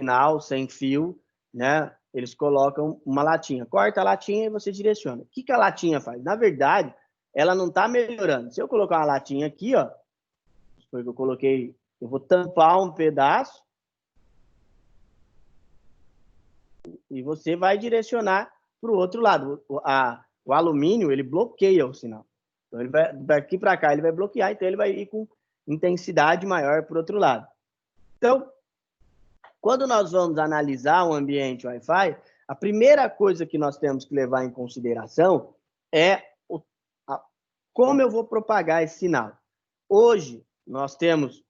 sinal sem fio, né? Eles colocam uma latinha. Corta a latinha e você direciona. O que a latinha faz? Na verdade, ela não está melhorando. Se eu colocar uma latinha aqui, ó, foi que eu coloquei, eu vou tampar um pedaço e você vai direcionar para o outro lado. O alumínio, ele bloqueia o sinal. Então, ele vai, daqui para cá, ele vai bloquear, então ele vai ir com intensidade maior para o outro lado. Então, quando nós vamos analisar um ambiente Wi-Fi, a primeira coisa que nós temos que levar em consideração é como eu vou propagar esse sinal. Hoje, nós temos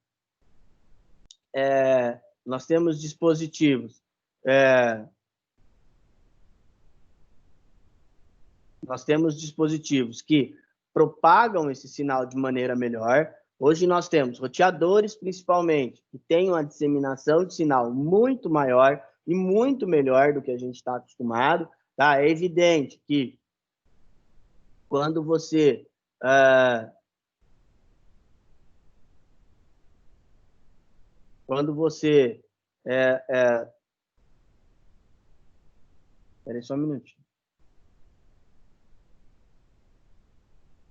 dispositivos que propagam esse sinal de maneira melhor. Hoje nós temos roteadores, principalmente, que têm uma disseminação de sinal muito maior e muito melhor do que a gente está acostumado. Tá? É evidente que quando você Espera aí só um minutinho.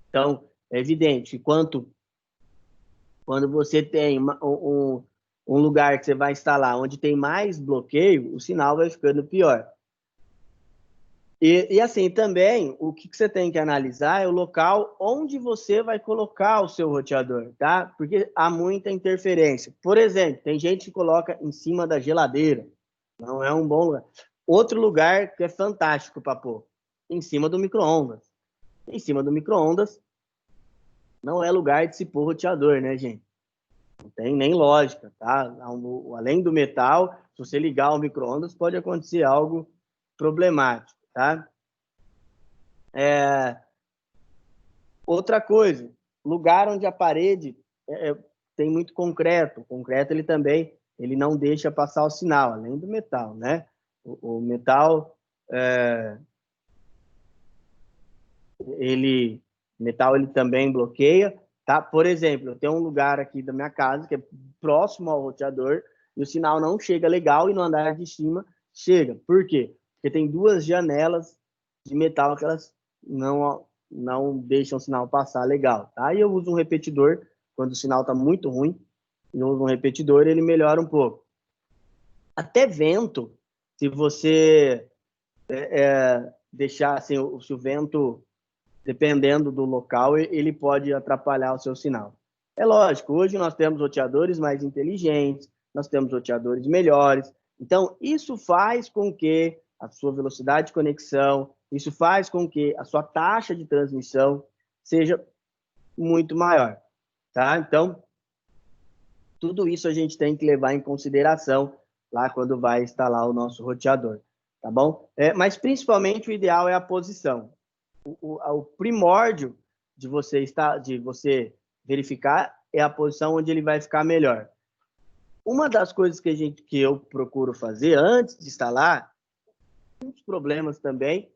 Então, é evidente que quando você tem um lugar que você vai instalar onde tem mais bloqueio, o sinal vai ficando pior. E assim, também, o que você tem que analisar é o local onde você vai colocar o seu roteador, tá? Porque há muita interferência. Por exemplo, tem gente que coloca em cima da geladeira. Não é um bom lugar. Outro lugar que é fantástico para pôr, em cima do micro-ondas. Em cima do micro-ondas não é lugar de se pôr roteador, né, gente? Não tem nem lógica, tá? Além do metal, se você ligar o micro-ondas, pode acontecer algo problemático, tá? Outra coisa, lugar onde a parede tem muito concreto. O concreto, ele também não deixa passar o sinal, além do metal, né? O metal, ele também bloqueia, tá? Por exemplo, eu tenho um lugar aqui da minha casa que é próximo ao roteador e o sinal não chega legal e no andar de cima chega. Por quê? Porque tem duas janelas de metal que elas não deixam o sinal passar legal, tá? E eu uso um repetidor quando o sinal está muito ruim, eu uso um repetidor e ele melhora um pouco. Até vento, se você deixar assim, se o vento, dependendo do local, ele pode atrapalhar o seu sinal. É lógico, hoje nós temos roteadores mais inteligentes, nós temos roteadores melhores, então isso faz com que a sua velocidade de conexão, isso faz com que a sua taxa de transmissão seja muito maior, tá? Então, tudo isso a gente tem que levar em consideração lá quando vai instalar o nosso roteador, tá bom? Mas principalmente o ideal é a posição. O primórdio de você verificar é a posição onde ele vai ficar melhor. Uma das coisas que eu procuro fazer antes de instalar, um dos problemas também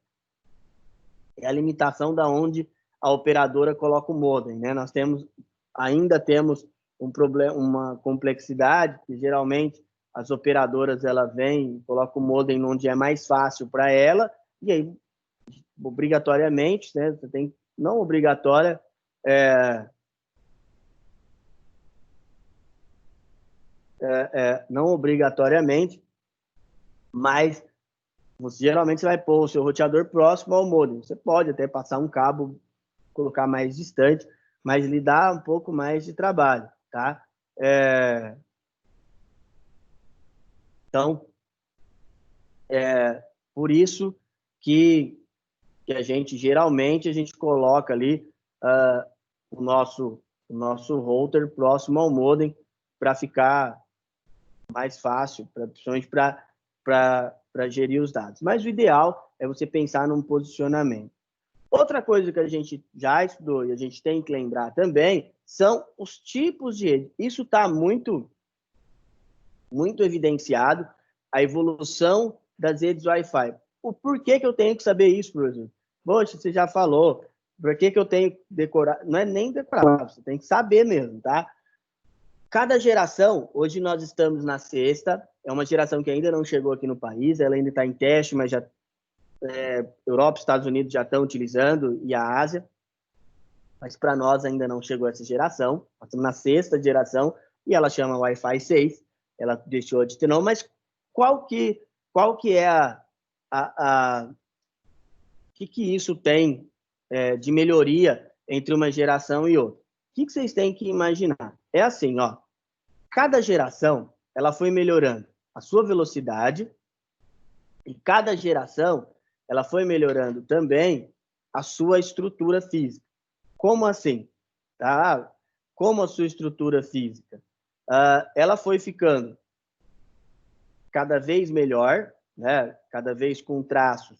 é a limitação da onde a operadora coloca o modem, né? Nós ainda temos um problema, uma complexidade que geralmente as operadoras vêm e colocam o modem onde é mais fácil para ela e aí obrigatoriamente, né? Você tem não obrigatória não obrigatoriamente, mas geralmente você vai pôr o seu roteador próximo ao modem. Você pode até passar um cabo, colocar mais distante, mas lhe dá um pouco mais de trabalho, tá? Então, por isso que geralmente a gente coloca ali o nosso router próximo ao modem para ficar mais fácil, principalmente para gerir os dados. Mas o ideal é você pensar num posicionamento. Outra coisa que a gente já estudou e a gente tem que lembrar também são os tipos de rede. Isso está muito evidenciado, a evolução das redes Wi-Fi. O porquê que eu tenho que saber isso, professor? Poxa, você já falou. Por que eu tenho que decorar? Não é nem decorar, você tem que saber mesmo, tá? Cada geração, hoje nós estamos na sexta, é uma geração que ainda não chegou aqui no país, ela ainda está em teste, mas já Europa e Estados Unidos já estão utilizando, e a Ásia, mas para nós ainda não chegou essa geração. Nós estamos na 6ª geração e ela chama Wi-Fi 6, ela deixou de ter nome, mas qual que é que isso tem de melhoria entre uma geração e outra? O que vocês têm que imaginar? É assim, ó, cada geração ela foi melhorando a sua velocidade e cada geração ela foi melhorando também a sua estrutura física. Como assim? Tá? Como a sua estrutura física? Ela foi ficando cada vez melhor, né? Cada vez com traços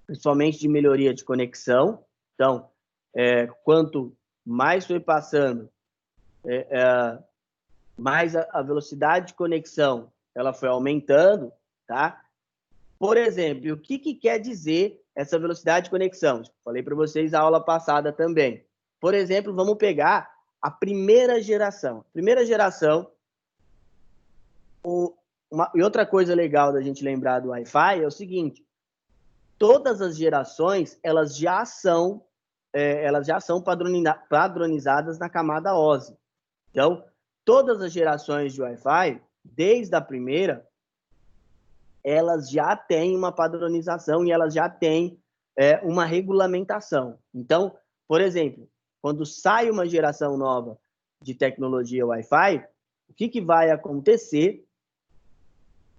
principalmente de melhoria de conexão. Então, quanto mais foi passando, mais a velocidade de conexão ela foi aumentando, tá? Por exemplo, o que quer dizer essa velocidade de conexão? Falei para vocês na aula passada também. Por exemplo, vamos pegar a primeira geração. Primeira geração, e outra coisa legal da gente lembrar do Wi-Fi é o seguinte: todas as gerações elas já são padronizadas na camada OSI. Então, todas as gerações de Wi-Fi, desde a primeira, elas já têm uma padronização e elas já têm uma regulamentação. Então, por exemplo, quando sai uma geração nova de tecnologia Wi-Fi, o que vai acontecer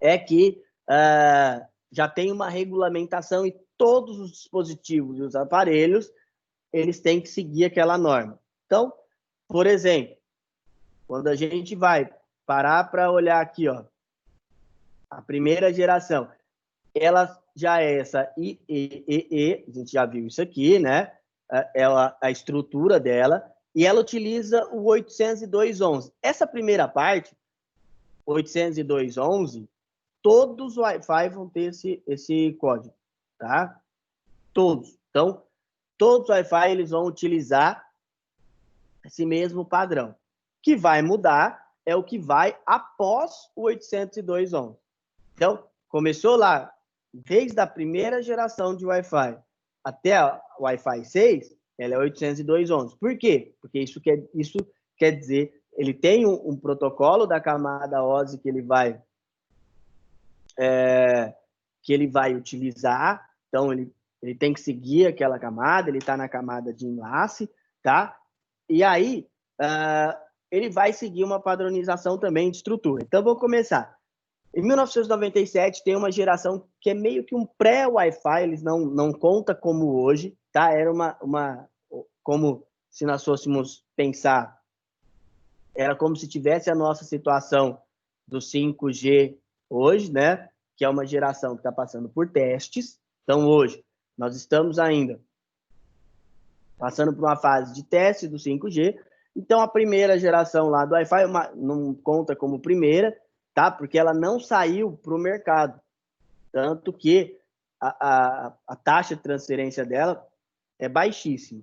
é que já tem uma regulamentação e todos os dispositivos e os aparelhos eles têm que seguir aquela norma. Então, por exemplo, quando a gente vai parar para olhar aqui, ó, a primeira geração, ela já é essa IEEE, a gente já viu isso aqui, né? A estrutura dela, e ela utiliza o 802.11. Essa primeira parte, 802.11, todos os Wi-Fi vão ter esse código, tá? Todos. Então, todos os Wi-Fi eles vão utilizar esse mesmo padrão. O que vai mudar é o que vai após o 802.11. Então, começou lá, desde a primeira geração de Wi-Fi até o Wi-Fi 6, ela é 802.11. Por quê? Porque isso quer dizer, ele tem um protocolo da camada OSI que ele vai utilizar. Então, ele tem que seguir aquela camada, ele está na camada de enlace, tá? E aí, ele vai seguir uma padronização também de estrutura. Então, vou começar. Em 1997, tem uma geração que é meio que um pré-Wi-Fi, eles não contam como hoje, tá? Era como se nós fôssemos pensar, era como se tivesse a nossa situação do 5G hoje, né? Que é uma geração que está passando por testes. Então, hoje, nós estamos ainda passando por uma fase de teste do 5G. Então, a primeira geração lá do Wi-Fi não conta como primeira, tá? Porque ela não saiu para o mercado. Tanto que a taxa de transferência dela é baixíssima.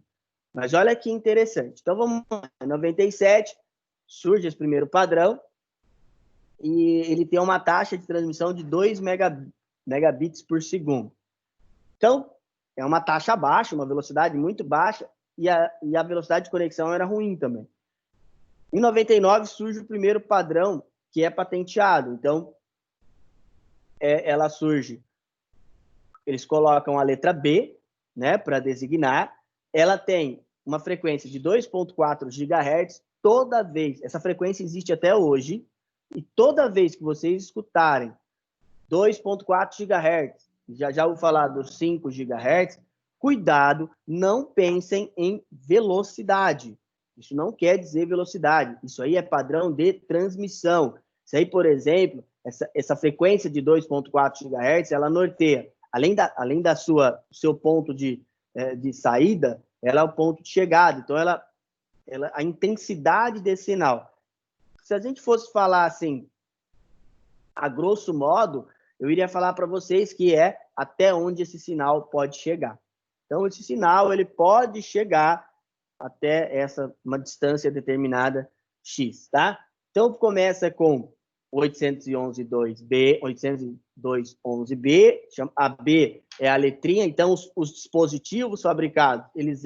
Mas olha que interessante. Então, vamos lá. Em 97, surge esse primeiro padrão e ele tem uma taxa de transmissão de 2 megabits por segundo. Então, é uma taxa baixa, uma velocidade muito baixa, e a velocidade de conexão era ruim também. Em 99, surge o primeiro padrão, que é patenteado. Então, ela surge, eles colocam a letra B, né, para designar. Ela tem uma frequência de 2.4 GHz. Toda vez, essa frequência existe até hoje, e toda vez que vocês escutarem 2.4 GHz, já vou falar dos 5 GHz, cuidado, não pensem em velocidade. Isso não quer dizer velocidade. Isso aí é padrão de transmissão. Isso aí, por exemplo, essa frequência de 2.4 GHz, ela norteia, além da seu ponto de saída, ela é o ponto de chegada. Então, a intensidade desse sinal. Se a gente fosse falar assim, a grosso modo, eu iria falar para vocês que é até onde esse sinal pode chegar. Então, esse sinal ele pode chegar até uma distância determinada X, tá? Então, começa com 811.2b, 802.11b, a B é a letrinha, então os dispositivos fabricados, eles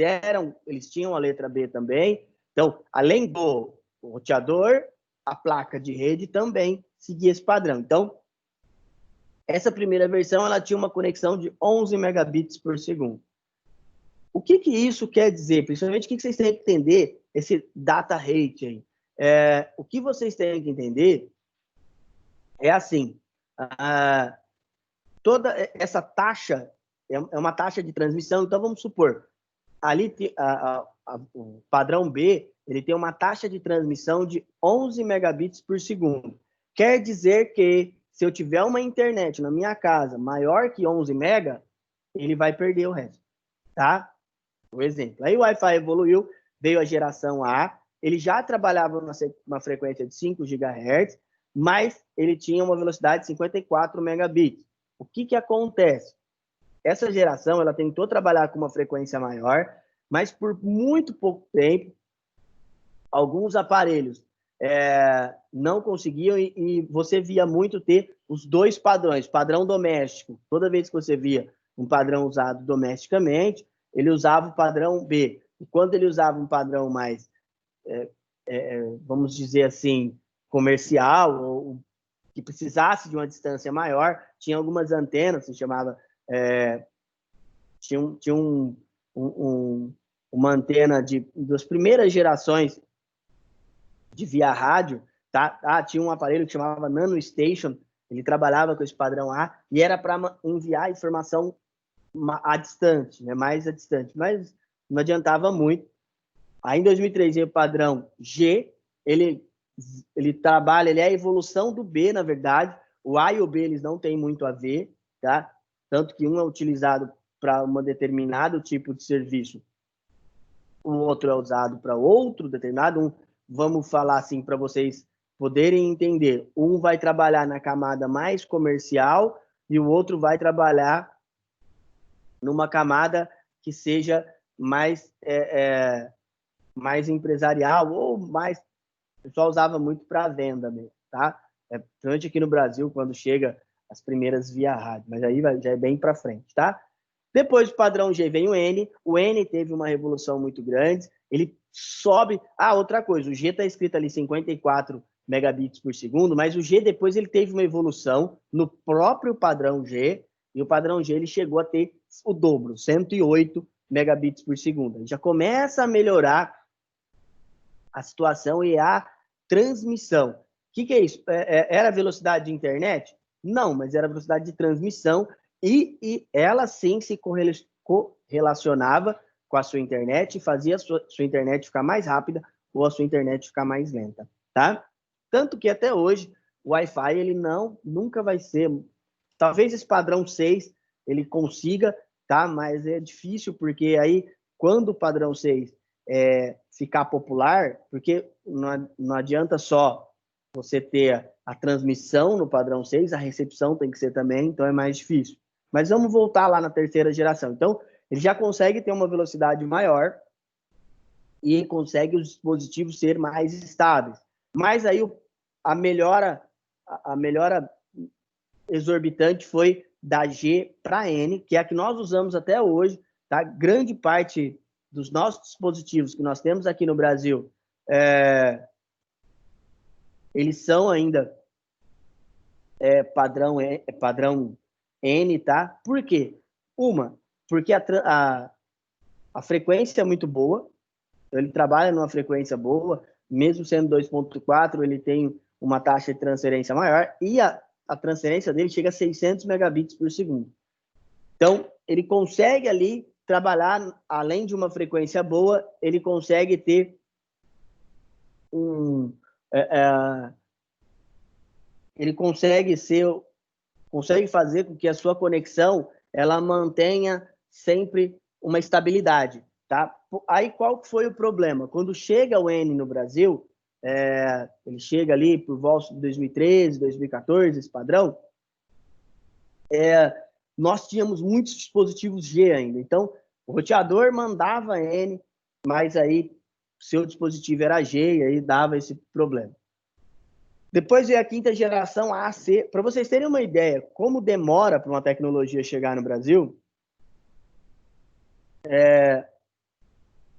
tinham a letra B também. Então, além do roteador, a placa de rede também seguia esse padrão. Então, essa primeira versão, ela tinha uma conexão de 11 megabits por segundo. O que isso quer dizer? Principalmente, o que vocês têm que entender, esse data rate aí. O que vocês têm que entender é assim, toda essa taxa é uma taxa de transmissão. Então, vamos supor, ali o padrão B, ele tem uma taxa de transmissão de 11 megabits por segundo. Quer dizer que, se eu tiver uma internet na minha casa maior que 11 mega, ele vai perder o resto, tá? Por exemplo. Aí o Wi-Fi evoluiu, veio a geração A, ele já trabalhava numa frequência de 5 GHz, mas ele tinha uma velocidade de 54 megabits. O que acontece? Essa geração, ela tentou trabalhar com uma frequência maior, mas por muito pouco tempo, alguns aparelhos não conseguiam, e você via muito ter os dois padrões, padrão doméstico. Toda vez que você via um padrão usado domesticamente, ele usava o padrão B. E quando ele usava um padrão mais, vamos dizer assim, comercial, ou que precisasse de uma distância maior, tinha algumas antenas, se chamava... tinha uma antena das primeiras gerações de via rádio, tá? Tinha um aparelho que chamava Nano Station, ele trabalhava com esse padrão A, e era para enviar informação a distante, né? Mais a distante, mas não adiantava muito. Aí, em 2003, veio o padrão G, ele trabalha, ele é a evolução do B, na verdade. O A e o B, eles não têm muito a ver, tá? Tanto que um é utilizado para um determinado tipo de serviço, o outro é usado para outro determinado. Vamos falar assim para vocês poderem entender. Um vai trabalhar na camada mais comercial e o outro vai trabalhar numa camada que seja mais, mais empresarial, ou mais... O pessoal usava muito para venda mesmo, tá? Principalmente aqui no Brasil, quando chega as primeiras via rádio, mas aí já é bem para frente, tá? Depois do padrão G vem o N teve uma revolução muito grande, ele sobe... outra coisa, o G está escrito ali 54 megabits por segundo, mas o G depois ele teve uma evolução no próprio padrão G, e o padrão G ele chegou a ter o dobro, 108 megabits por segundo. Ele já começa a melhorar a situação e a transmissão. O que é isso? Era a velocidade de internet? Não, mas era a velocidade de transmissão, e ela sim se correlacionava com a sua internet e fazia a sua internet ficar mais rápida ou a sua internet ficar mais lenta, tá? Tanto que até hoje o Wi-Fi ele nunca vai ser... Talvez esse padrão 6 ele consiga, tá? Mas é difícil, porque aí, quando o padrão 6 ficar popular, porque não adianta só você ter a transmissão no padrão 6, a recepção tem que ser também, então é mais difícil. Mas vamos voltar lá na terceira geração. Então, ele já consegue ter uma velocidade maior e consegue os dispositivos ser mais estáveis. Mas aí a melhora exorbitante foi da G para N, que é a que nós usamos até hoje, tá? Grande parte dos nossos dispositivos que nós temos aqui no Brasil, eles são ainda padrão N, tá? Por quê? Porque a frequência é muito boa, ele trabalha numa frequência boa, mesmo sendo 2.4, ele tem uma taxa de transferência maior, e a transferência dele chega a 600 megabits por segundo. Então, ele consegue ali trabalhar, além de uma frequência boa, ele consegue ter ele consegue fazer com que a sua conexão ela mantenha sempre uma estabilidade, tá? Aí qual que foi o problema? Quando chega o N no Brasil, ele chega ali por volta de 2013, 2014, esse padrão, nós tínhamos muitos dispositivos G ainda. Então, o roteador mandava N, mas aí seu dispositivo era G, e aí dava esse problema. Depois veio a quinta geração AC. Para vocês terem uma ideia como demora para uma tecnologia chegar no Brasil,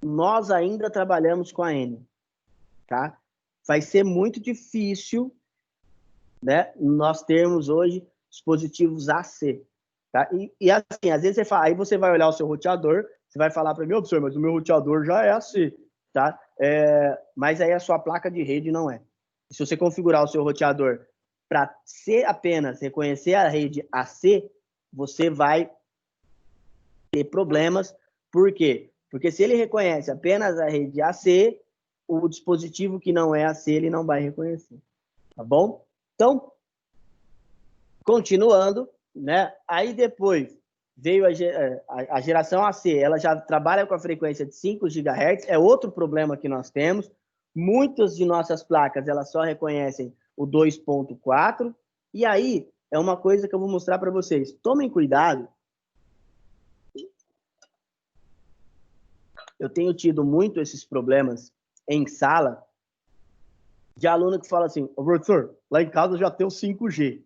nós ainda trabalhamos com a N, tá? Vai ser muito difícil, né, nós termos hoje dispositivos AC, tá? E assim, às vezes você fala, aí você vai olhar o seu roteador, você vai falar para mim, professor, mas o meu roteador já é AC, tá? Mas aí a sua placa de rede não é. Se você configurar o seu roteador para ser apenas reconhecer a rede AC, você vai ter problemas. Por quê? Porque se ele reconhece apenas a rede AC, o dispositivo que não é AC, ele não vai reconhecer. Tá bom? Então, continuando, né? Aí depois veio a geração AC, ela já trabalha com a frequência de 5 GHz, é outro problema que nós temos. Muitas de nossas placas, elas só reconhecem o 2.4, e aí é uma coisa que eu vou mostrar para vocês. Tomem cuidado. Eu tenho tido muito esses problemas em sala de aluno que fala assim, professor, lá em casa já tem o 5G.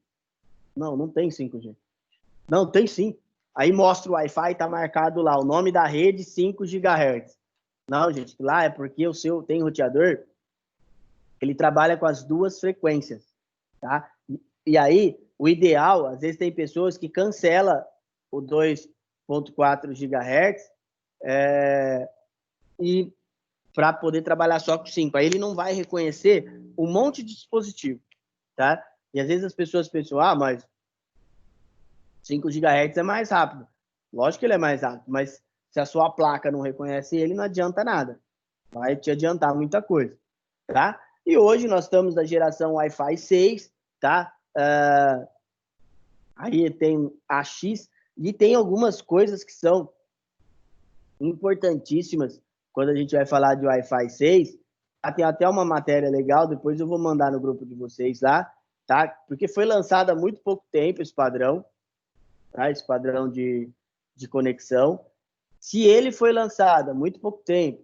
Não, não tem 5G. Não, tem sim. Aí mostra o Wi-Fi, tá marcado lá, o nome da rede, 5 GHz. Não, gente, lá é porque o seu tem roteador, ele trabalha com as duas frequências, tá? E aí, o ideal, às vezes tem pessoas que cancela o 2.4 GHz e para poder trabalhar só com 5. Aí ele não vai reconhecer um monte de dispositivo, tá? E às vezes as pessoas pensam, mas 5 GHz é mais rápido. Lógico que ele é mais rápido, mas se a sua placa não reconhece ele, não adianta nada. Vai te adiantar muita coisa, tá? E hoje nós estamos na geração Wi-Fi 6, tá? Aí tem a X e tem algumas coisas que são importantíssimas quando a gente vai falar de Wi-Fi 6. Tem até uma matéria legal, depois eu vou mandar no grupo de vocês lá, tá? Porque foi lançado há muito pouco tempo esse padrão, tá? Esse padrão de conexão. Se ele foi lançado há muito pouco tempo,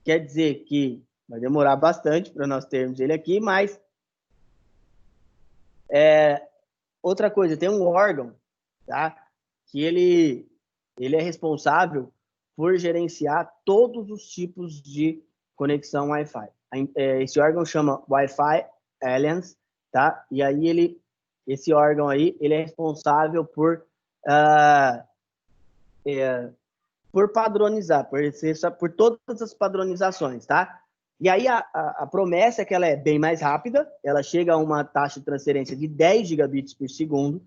quer dizer que vai demorar bastante para nós termos ele aqui, mas outra coisa, tem um órgão, tá? Que ele é responsável por gerenciar todos os tipos de conexão Wi-Fi. Esse órgão chama Wi-Fi Alliance, tá? E aí esse órgão aí, ele é responsável por padronizar, por todas as padronizações, tá? E aí a promessa é que ela é bem mais rápida, ela chega a uma taxa de transferência de 10 gigabits por segundo,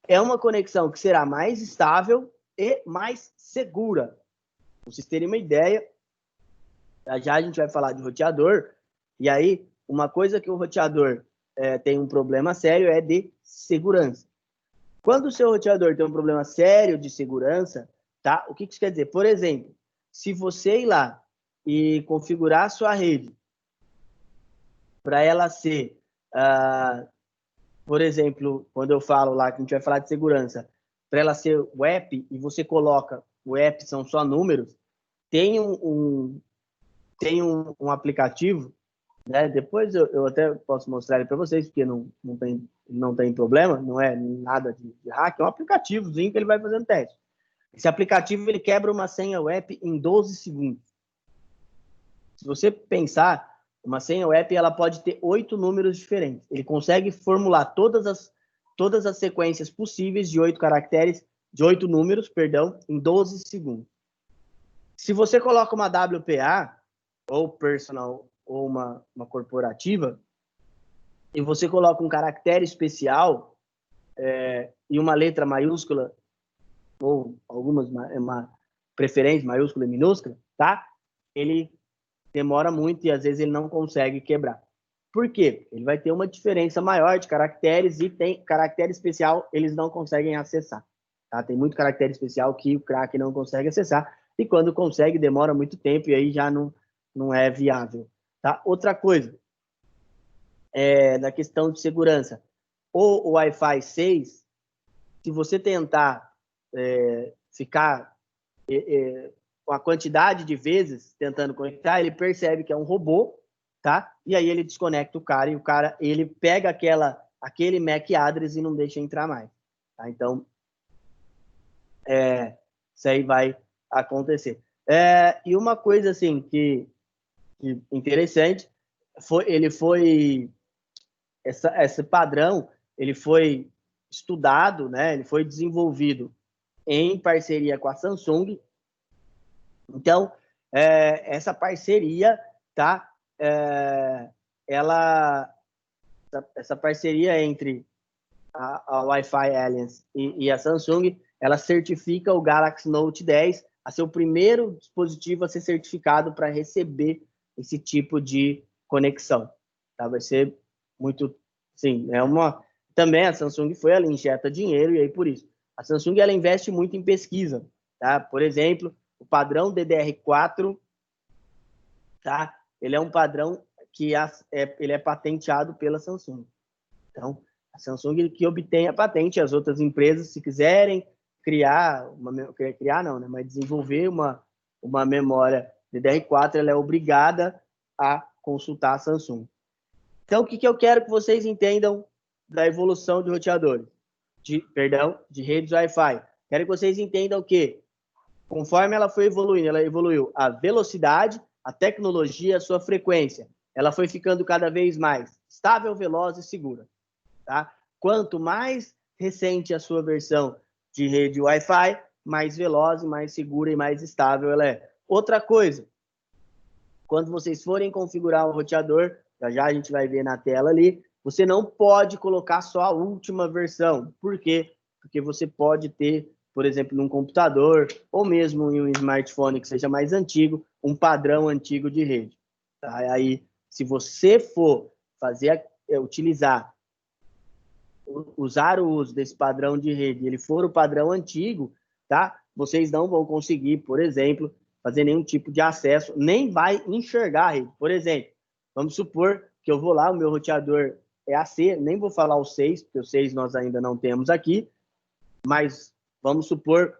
é uma conexão que será mais estável e mais segura. Pra vocês terem uma ideia, já a gente vai falar de roteador, e aí uma coisa que o roteador tem um problema sério é de segurança. Quando o seu roteador tem um problema sério de segurança, tá? O que isso quer dizer? Por exemplo, se você ir lá e configurar a sua rede para ela ser, por exemplo, quando eu falo lá que a gente vai falar de segurança, para ela ser web e você coloca o app são só números, tem um aplicativo, né? Depois eu até posso mostrar ele para vocês, porque não tem problema, não é nada de hack, é um aplicativozinho que ele vai fazendo teste. Esse aplicativo ele quebra uma senha web em 12 segundos. Se você pensar, uma senha web ela pode ter 8 números diferentes. Ele consegue formular todas as sequências possíveis de 8 caracteres, de 8 números, perdão, em 12 segundos. Se você coloca uma WPA, ou personal, ou uma corporativa, e você coloca um caractere especial e uma letra maiúscula, ou algumas preferência maiúscula e minúscula, tá? Ele demora muito e às vezes ele não consegue quebrar. Por quê? Ele vai ter uma diferença maior de caracteres e tem caractere especial, eles não conseguem acessar. Tá? Tem muito caractere especial que o craque não consegue acessar e quando consegue demora muito tempo e aí já não é viável. Tá? Outra coisa, na questão de segurança, o Wi-Fi 6, se você tentar ficar com a quantidade de vezes tentando conectar, ele percebe que é um robô tá? E aí ele desconecta o cara e o cara, ele pega aquele MAC address e não deixa entrar mais, tá? Então, isso aí vai acontecer. E uma coisa, assim, que interessante, esse padrão, ele foi estudado, né? Ele foi desenvolvido em parceria com a Samsung. Então, essa parceria, tá? Essa parceria entre a Wi-Fi Alliance e a Samsung, ela certifica o Galaxy Note 10 a ser o primeiro dispositivo a ser certificado para receber esse tipo de conexão. Tá? Vai ser muito, sim, também a Samsung ela injeta dinheiro e aí por isso. A Samsung ela investe muito em pesquisa, tá? Por exemplo, o padrão DDR4, tá? Ele é um padrão que ele é patenteado pela Samsung. Então, a Samsung que obtém a patente, as outras empresas, se quiserem criar não, né? Mas desenvolver uma memória DDR4, ela é obrigada a consultar a Samsung. Então, o que eu quero que vocês entendam da evolução de roteadores? De redes Wi-Fi. Quero que vocês entendam que, conforme ela foi evoluindo, ela evoluiu a velocidade, a tecnologia, a sua frequência. Ela foi ficando cada vez mais estável, veloz e segura. Tá? Quanto mais recente a sua versão de rede Wi-Fi, mais veloz, mais segura e mais estável ela é. Outra coisa, quando vocês forem configurar o roteador, já a gente vai ver na tela ali, você não pode colocar só a última versão. Por quê? Porque você pode ter, por exemplo, num computador ou mesmo em um smartphone que seja mais antigo, um padrão antigo de rede. Tá? Aí, se você for usar o uso desse padrão de rede, ele for o padrão antigo, tá? Vocês não vão conseguir, por exemplo, fazer nenhum tipo de acesso, nem vai enxergar a rede. Por exemplo, vamos supor que eu vou lá, o meu roteador é AC, nem vou falar o 6, porque o 6 nós ainda não temos aqui, mas vamos supor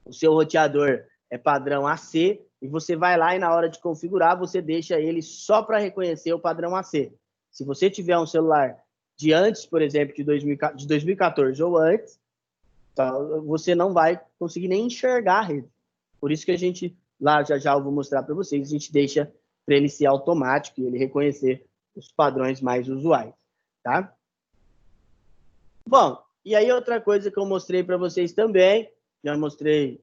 o seu roteador é padrão AC e você vai lá e na hora de configurar, você deixa ele só para reconhecer o padrão AC. Se você tiver um celular de antes, por exemplo, de 2014 ou antes, tá, você não vai conseguir nem enxergar a rede. Por isso que a gente, lá já eu vou mostrar para vocês, a gente deixa para ele ser automático e ele reconhecer os padrões mais usuais, tá? Bom, e aí outra coisa que eu mostrei para vocês também, já mostrei,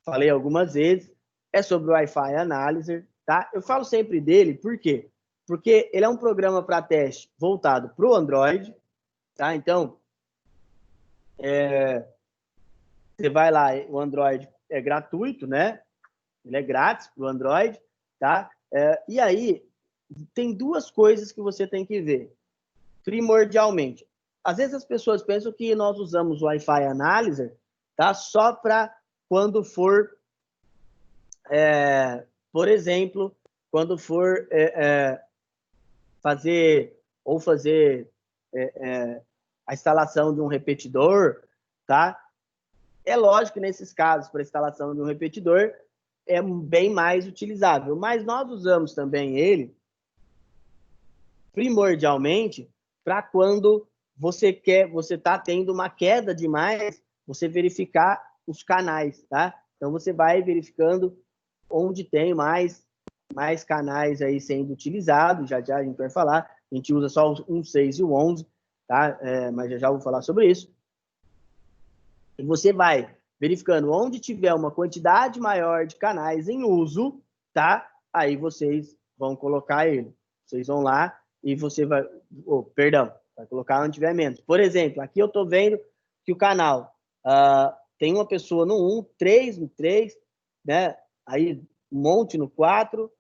falei algumas vezes, é sobre o Wi-Fi Analyzer, tá? Eu falo sempre dele, por quê? Porque ele é um programa para teste voltado para o Android, tá? Então, você vai lá, o Android é gratuito, né? Ele é grátis para o Android, tá? E aí, tem duas coisas que você tem que ver, primordialmente. Às vezes as pessoas pensam que nós usamos o Wi-Fi Analyzer, tá? Só para quando for, por exemplo, quando for fazer a instalação de um repetidor, tá? É lógico que nesses casos, para instalação de um repetidor, é bem mais utilizável, mas nós usamos também ele primordialmente para quando você está tendo uma queda demais, você verificar os canais, tá? Então você vai verificando onde tem mais canais aí sendo utilizados, já a gente vai falar, a gente usa só o 6 e o 11, tá? Mas já vou falar sobre isso. E você vai verificando onde tiver uma quantidade maior de canais em uso, tá? Aí vocês vão colocar ele. Vocês vão lá e você vai... vai colocar onde tiver menos. Por exemplo, aqui eu estou vendo que o canal tem uma pessoa no 1, 3 no 3, né? Aí um monte no 4.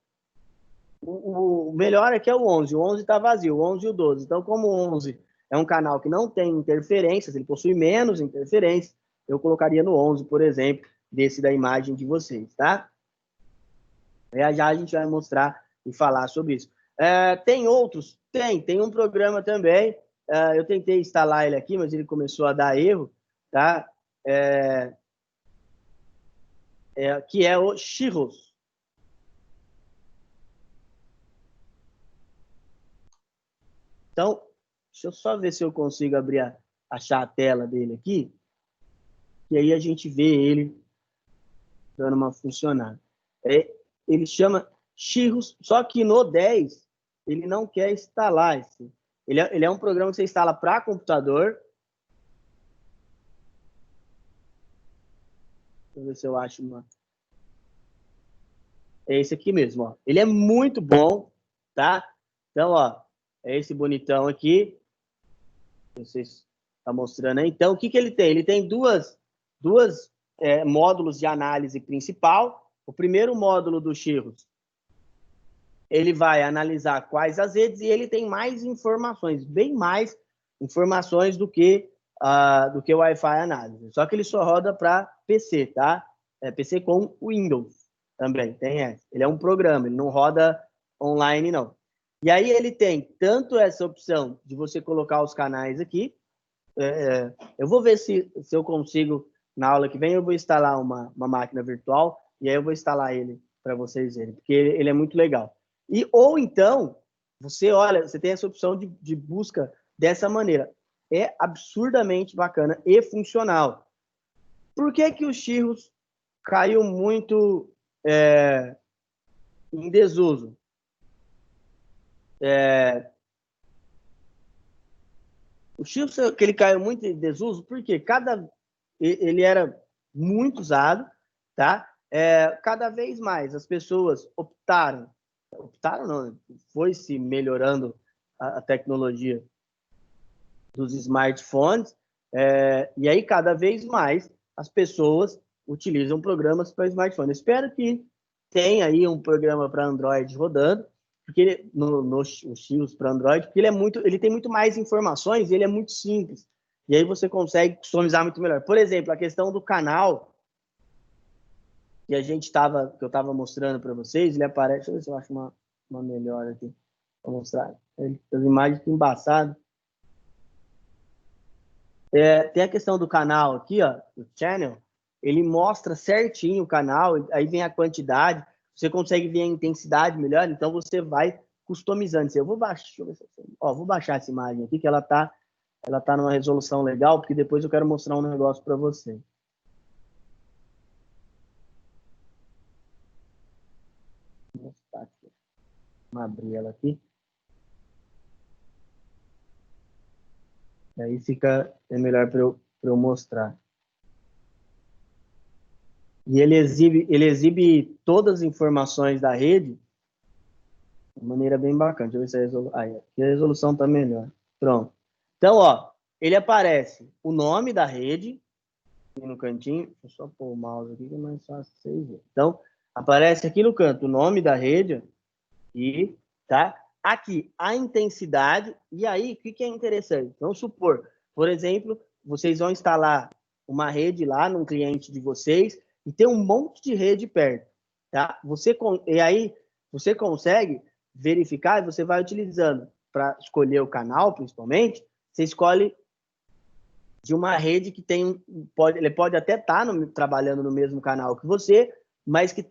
O melhor aqui é o 11. O 11 está vazio, o 11 e o 12. Então, como o 11 é um canal que não tem interferências, ele possui menos interferências, eu colocaria no 11, por exemplo, desse da imagem de vocês, tá? Já a gente vai mostrar e falar sobre isso. Tem outros? Tem um programa também. Eu tentei instalar ele aqui, mas ele começou a dar erro, tá? Que é o Chirros. Então, deixa eu só ver se eu consigo achar a tela dele aqui, e aí a gente vê ele dando uma funcionada. Ele chama Chirros, só que no 10 ele não quer instalar esse. Ele é um programa que você instala para computador. Deixa eu ver se eu acho uma. É esse aqui mesmo, ó. Ele é muito bom, tá? Então, ó, é esse bonitão aqui. Não sei se está mostrando aí. Então, o que ele tem? Ele tem duas módulos de análise principal. O primeiro módulo do Chirros, ele vai analisar quais as redes e ele tem mais informações, bem mais informações do que o Wi-Fi análise. Só que ele só roda para PC, tá? PC com Windows também, tem essa. Ele é um programa, ele não roda online, não. E aí ele tem tanto essa opção de você colocar os canais aqui. Eu vou ver se eu consigo, na aula que vem, eu vou instalar uma máquina virtual e aí eu vou instalar ele para vocês verem, porque ele é muito legal. Ou então, você tem essa opção de busca dessa maneira. É absurdamente bacana e funcional. Por que o Chirros caiu muito em desuso? O Chirros, que ele caiu muito em desuso, porque ele era muito usado, tá? Cada vez mais as pessoas optaram não, foi se melhorando a tecnologia dos smartphones, e aí cada vez mais as pessoas utilizam programas para smartphone. Espero que tenha aí um programa para Android rodando, porque no Chios para Android, porque ele tem muito mais informações e ele é muito simples. E aí você consegue customizar muito melhor. Por exemplo, a questão do canal que eu estava mostrando para vocês, ele aparece. Deixa eu ver se eu acho uma melhor aqui para mostrar. As imagens estão embaçadas. Tem a questão do canal aqui, ó, o channel, ele mostra certinho o canal, aí vem a quantidade, você consegue ver a intensidade melhor, então você vai customizando. Eu vou baixar, vou baixar essa imagem aqui, que ela tá numa resolução legal, porque depois eu quero mostrar um negócio para você. Vamos abrir ela aqui. Aí é melhor para eu mostrar. E ele exibe todas as informações da rede de maneira bem bacana. Deixa eu ver se aqui a resolução está melhor. Pronto. Então, ó, ele aparece o nome da rede aqui no cantinho. Deixa eu só pôr o mouse aqui que é mais fácil vocês verem. Então, aparece aqui no canto o nome da rede e, tá? Aqui, a intensidade. E aí, o que é interessante? Vamos supor, por exemplo, vocês vão instalar uma rede lá num cliente de vocês e tem um monte de rede perto, tá? E aí, você consegue verificar e você vai utilizando para escolher o canal, principalmente, você escolhe de uma rede que ele pode até estar trabalhando no mesmo canal que você, mas que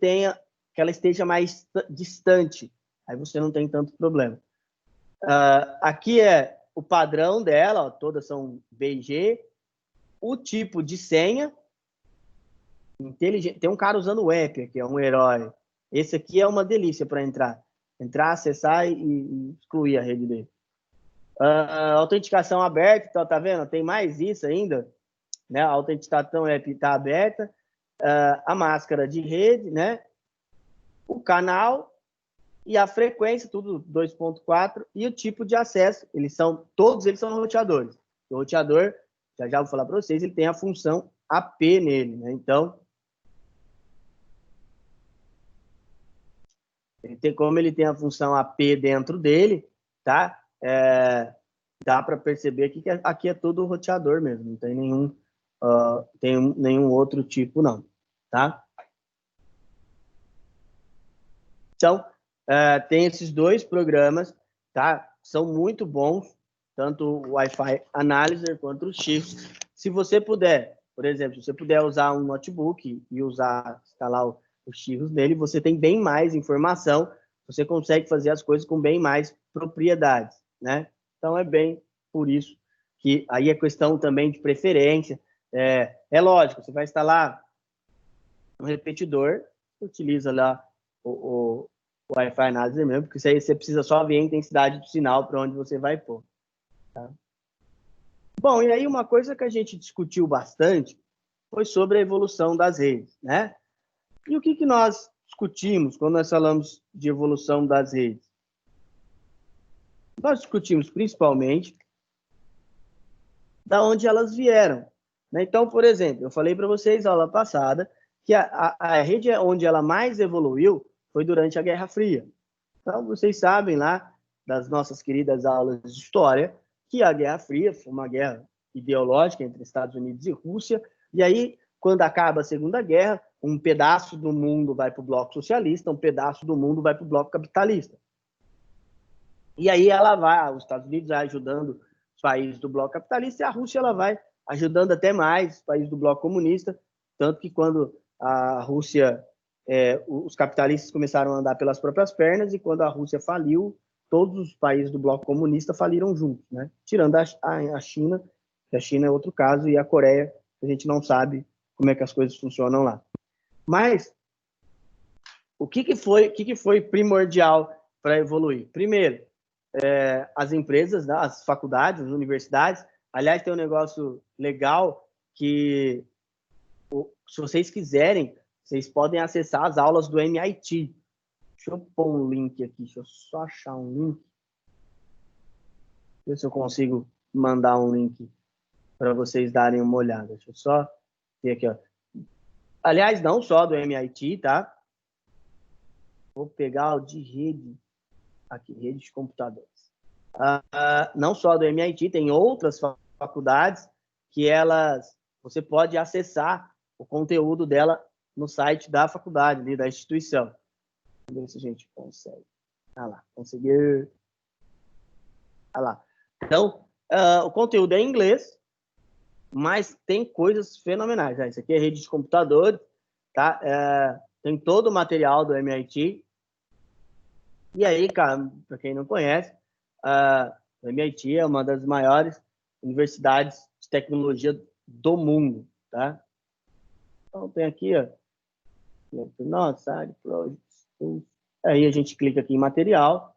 ela esteja mais distante. Aí você não tem tanto problema. Aqui é o padrão dela, ó, todas são BG. O tipo de senha, inteligente. Tem um cara usando o app aqui, é um herói. Esse aqui é uma delícia para entrar, acessar e excluir a rede dele. Autenticação aberta, então, tá vendo? Tem mais isso ainda, né? A autenticação app está aberta, a máscara de rede, né? O canal e a frequência, tudo 2.4, e o tipo de acesso. Todos eles são roteadores. O roteador, já vou falar para vocês, ele tem a função AP nele, né? Então, como ele tem a função AP dentro dele, tá? Dá para perceber que aqui é todo roteador mesmo, não tem nenhum outro tipo, não, tá? Então, tem esses dois programas, tá? São muito bons, tanto o Wi-Fi Analyzer quanto o Chips. Se você puder, por exemplo, se você puder usar um notebook e instalar os Chips nele, você tem bem mais informação, você consegue fazer as coisas com bem mais propriedades, né? Então, é bem por isso que aí é questão também de preferência. É lógico, você vai instalar um repetidor, utiliza lá o Wi-Fi Analyzer mesmo, porque isso aí você precisa só ver a intensidade do sinal para onde você vai pôr. Tá? Bom, e aí uma coisa que a gente discutiu bastante foi sobre a evolução das redes, né? E o que nós discutimos quando nós falamos de evolução das redes? Nós discutimos principalmente da onde elas vieram. Né? Então, por exemplo, eu falei para vocês na aula passada que a rede onde ela mais evoluiu foi durante a Guerra Fria. Então, vocês sabem lá das nossas queridas aulas de história que a Guerra Fria foi uma guerra ideológica entre Estados Unidos e Rússia, e aí, quando acaba a Segunda Guerra, um pedaço do mundo vai para o bloco socialista, um pedaço do mundo vai para o bloco capitalista. E aí ela vai, os Estados Unidos vai ajudando os países do bloco capitalista e a Rússia ela vai ajudando até mais os países do bloco comunista, tanto que quando a Rússia, os capitalistas começaram a andar pelas próprias pernas e quando a Rússia faliu, todos os países do bloco comunista faliram juntos, né? Tirando a China, que a China é outro caso, e a Coreia, a gente não sabe como é que as coisas funcionam lá. Mas o que foi primordial para evoluir? Primeiro, as empresas, né, as faculdades, as universidades. Aliás, tem um negócio legal que, se vocês quiserem, vocês podem acessar as aulas do MIT. Deixa eu pôr um link aqui, deixa eu só achar um link. Ver se eu consigo mandar um link para vocês darem uma olhada. Deixa eu só ver aqui, ó. Aliás, não só do MIT, tá? Vou pegar o de rede, aqui, rede de computadores. Não só do MIT, tem outras faculdades que você pode acessar o conteúdo dela no site da faculdade, da instituição. Vamos ver se a gente consegue. Lá, conseguir. Lá. Então, o conteúdo é em inglês, mas tem coisas fenomenais. Isso aqui é rede de computadores, tá? Tem todo o material do MIT. E aí, cara, para quem não conhece, o MIT é uma das maiores universidades de tecnologia do mundo, tá? Então, tem aqui, ó, aí a gente clica aqui em material.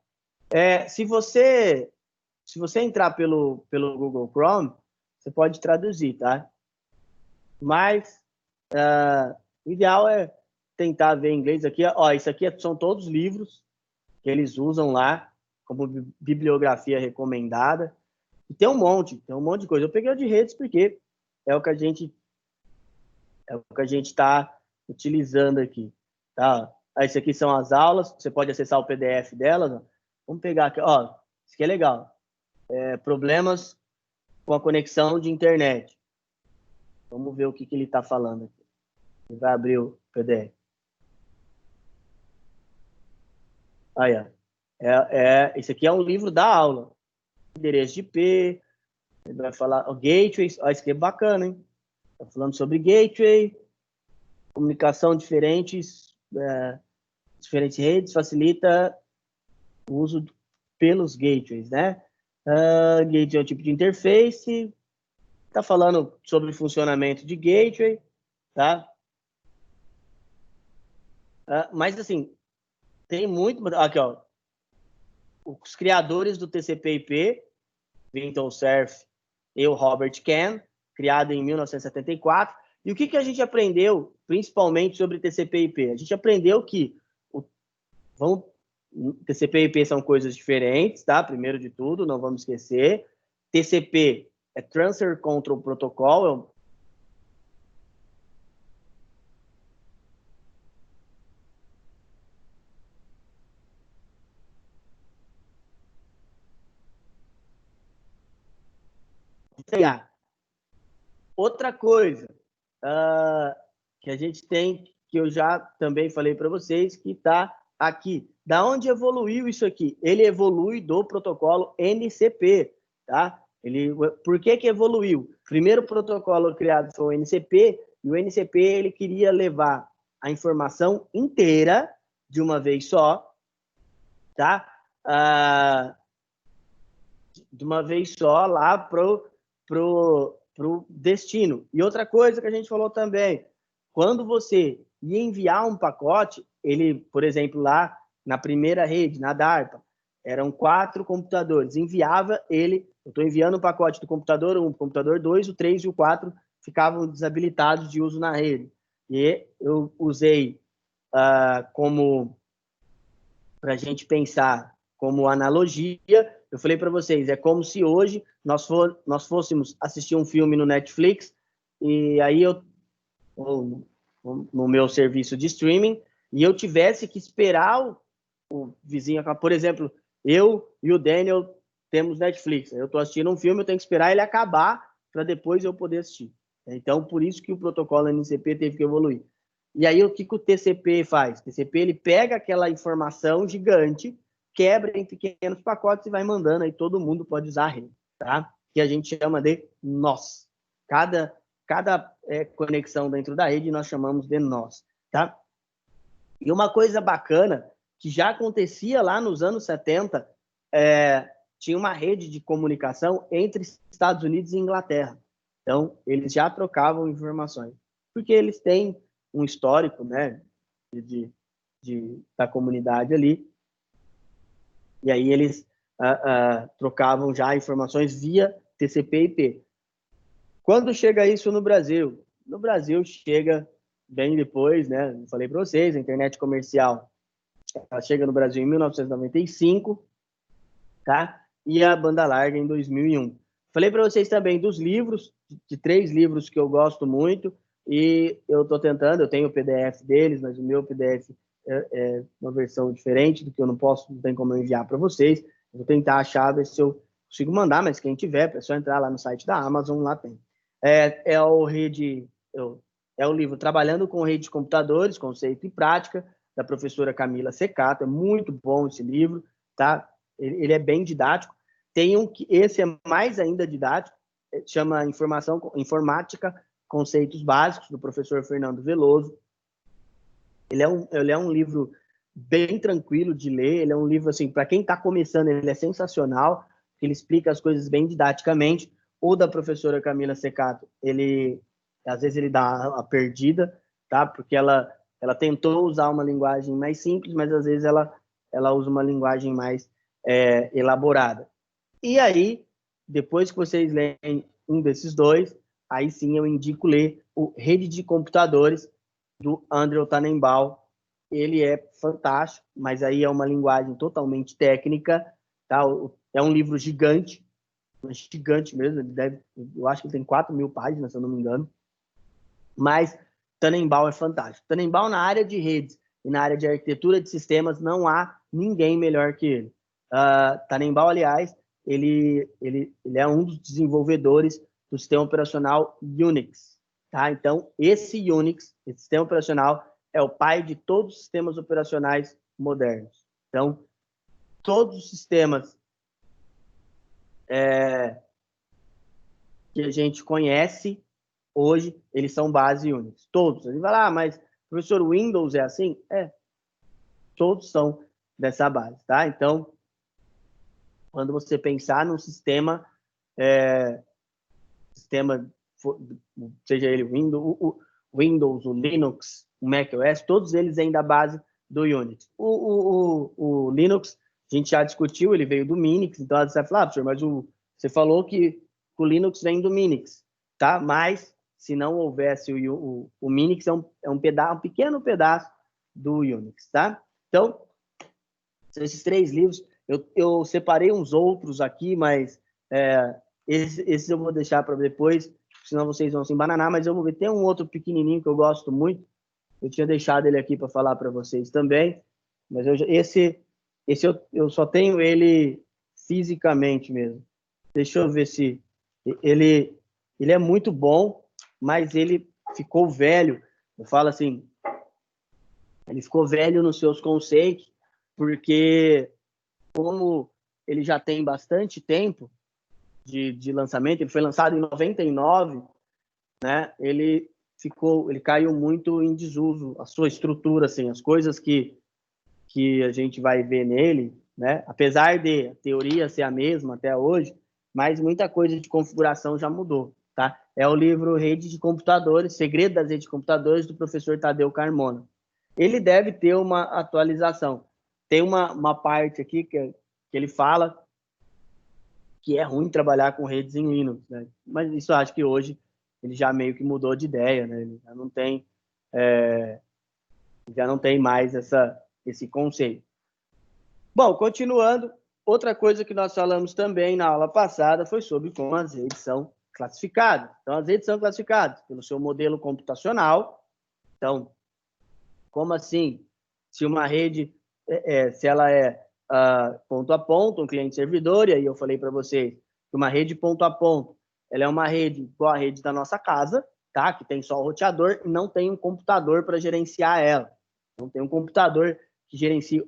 Se você entrar pelo Google Chrome, você pode traduzir, tá? Mas o ideal é tentar ver em inglês aqui. Ó, isso aqui são todos livros que eles usam lá como bibliografia recomendada. E tem um monte de coisa. Eu peguei o de redes porque é o que a gente está utilizando aqui, tá? Esse aqui são as aulas, você pode acessar o PDF delas. Ó. Vamos pegar aqui, ó, isso aqui é legal. Problemas com a conexão de internet. Vamos ver o que ele está falando aqui. Ele vai abrir o PDF. Aí, ó. Esse aqui é um livro da aula. Endereço de IP, ele vai falar o gateway. Ó, isso aqui é bacana, hein? Está falando sobre gateway, comunicação diferentes redes, facilita o uso pelos gateways, né? Gateway é o tipo de interface. Está falando sobre funcionamento de gateway, tá? Mas, assim, tem muito... Aqui, ó. Os criadores do TCP/IP, Vinton Cerf e o Robert Kahn, criado em 1974. E o que a gente aprendeu, principalmente sobre TCP/IP? A gente aprendeu que TCP/IP são coisas diferentes, tá? Primeiro de tudo, não vamos esquecer. TCP é Transfer Control Protocol, Outra coisa que a gente tem, que eu já também falei para vocês, que está aqui. Da onde evoluiu isso aqui? Ele evolui do protocolo NCP, tá? Por que evoluiu? O primeiro protocolo criado foi o NCP, e o NCP ele queria levar a informação inteira de uma vez só, tá? de uma vez só lá pro destino. E outra coisa que a gente falou também, quando você ia enviar um pacote, ele, por exemplo, lá na primeira rede, na DARPA, eram 4 computadores. Enviava ele, eu estou enviando o pacote do computador 1, computador 2, o 3 e o 4 ficavam desabilitados de uso na rede. E eu usei como, para a gente pensar como analogia, eu falei para vocês, é como se hoje nós fôssemos assistir um filme no Netflix, e aí no meu serviço de streaming, e eu tivesse que esperar o vizinho, por exemplo, eu e o Daniel temos Netflix, eu estou assistindo um filme, eu tenho que esperar ele acabar para depois eu poder assistir. Então, por isso que o protocolo NCP teve que evoluir. E aí, o que o TCP faz? O TCP, ele pega aquela informação gigante, quebra em pequenos pacotes e vai mandando, aí todo mundo pode usar a rede, tá? Que a gente chama de nós. Cada conexão dentro da rede nós chamamos de nós, tá? E uma coisa bacana que já acontecia lá nos anos 70, tinha uma rede de comunicação entre Estados Unidos e Inglaterra. Então, eles já trocavam informações, porque eles têm um histórico, né, da comunidade ali, e aí eles trocavam já informações via TCP/IP. Quando chega isso no Brasil? No Brasil chega bem depois, né? Eu falei para vocês, a internet comercial, ela chega no Brasil em 1995, tá? E a banda larga em 2001. Falei para vocês também dos livros, de 3 livros que eu gosto muito, e eu estou tentando, eu tenho o PDF deles, mas o meu PDF é uma versão diferente, do que eu não tem como eu enviar para vocês. Eu vou tentar achar, ver se eu consigo mandar, mas quem tiver, é só entrar lá no site da Amazon, lá tem. É o livro Trabalhando com Rede de Computadores, Conceito e Prática, da professora Camila Secato. É muito bom esse livro, tá? Ele é bem didático. Tem um que esse é mais ainda didático, chama Informática, Conceitos Básicos, do professor Fernando Veloso. Ele é um livro bem tranquilo de ler, ele é um livro, assim, para quem está começando, ele é sensacional, ele explica as coisas bem didaticamente. O da professora Camila Secato, às vezes ele dá a perdida, tá? Porque ela tentou usar uma linguagem mais simples, mas às vezes ela usa uma linguagem mais elaborada. E aí, depois que vocês leem um desses dois, aí sim eu indico ler o Rede de Computadores, do Andrew Tannenbaum. Ele é fantástico, mas aí é uma linguagem totalmente técnica, tá? É um livro gigante mesmo, eu acho que ele tem 4.000 páginas, se eu não me engano, mas Tannenbaum é fantástico. Tannenbaum, na área de redes e na área de arquitetura de sistemas, não há ninguém melhor que ele. Tannenbaum, aliás, ele é um dos desenvolvedores do sistema operacional Unix, tá? Então, esse Unix, esse sistema operacional, é o pai de todos os sistemas operacionais modernos. Então, todos os sistemas que a gente conhece hoje, eles são base Unix. Todos. A gente vai lá, mas, professor, Windows é assim? Todos são dessa base, tá? Então, quando você pensar num sistema, seja ele Windows, o Linux, o macOS, todos eles vêm da base do Unix. O Linux, a gente já discutiu, ele veio do Minix, então você vai falar, professor, mas você falou que o Linux vem do Minix, tá? Mas, se não houvesse o Minix, é um pequeno pedaço do Unix, tá? Então, esses 3 livros, eu separei uns outros aqui, mas esses eu vou deixar para depois, senão vocês vão se embananar, mas eu vou ver. Tem um outro pequenininho que eu gosto muito, eu tinha deixado ele aqui para falar para vocês também, mas esse eu só tenho ele fisicamente mesmo. Deixa eu ver se... Ele é muito bom, mas ele ficou velho. Eu falo assim, ele ficou velho nos seus conceitos, porque como ele já tem bastante tempo de lançamento, ele foi lançado em 99, né? Ele caiu muito em desuso, a sua estrutura, assim, as coisas que a gente vai ver nele, né? Apesar de a teoria ser a mesma até hoje, mas muita coisa de configuração já mudou, tá? É o livro Rede de Computadores, Segredo das Redes de Computadores, do professor Tadeu Carmona. Ele deve ter uma atualização. Tem uma parte aqui que ele fala que é ruim trabalhar com redes em Linux, né? Mas isso eu acho que hoje ele já meio que mudou de ideia, né? Ele já não tem mais esse conceito. Bom, continuando, outra coisa que nós falamos também na aula passada foi sobre como as redes são classificadas. Então, as redes são classificadas pelo seu modelo computacional. Então, como assim? Se uma rede, se ela é ponto a ponto, um cliente-servidor, e aí eu falei para vocês que uma rede ponto a ponto, ela é uma rede igual a rede da nossa casa, tá? Que tem só o roteador e não tem um computador para gerenciar ela. Não tem um computador que gerencia.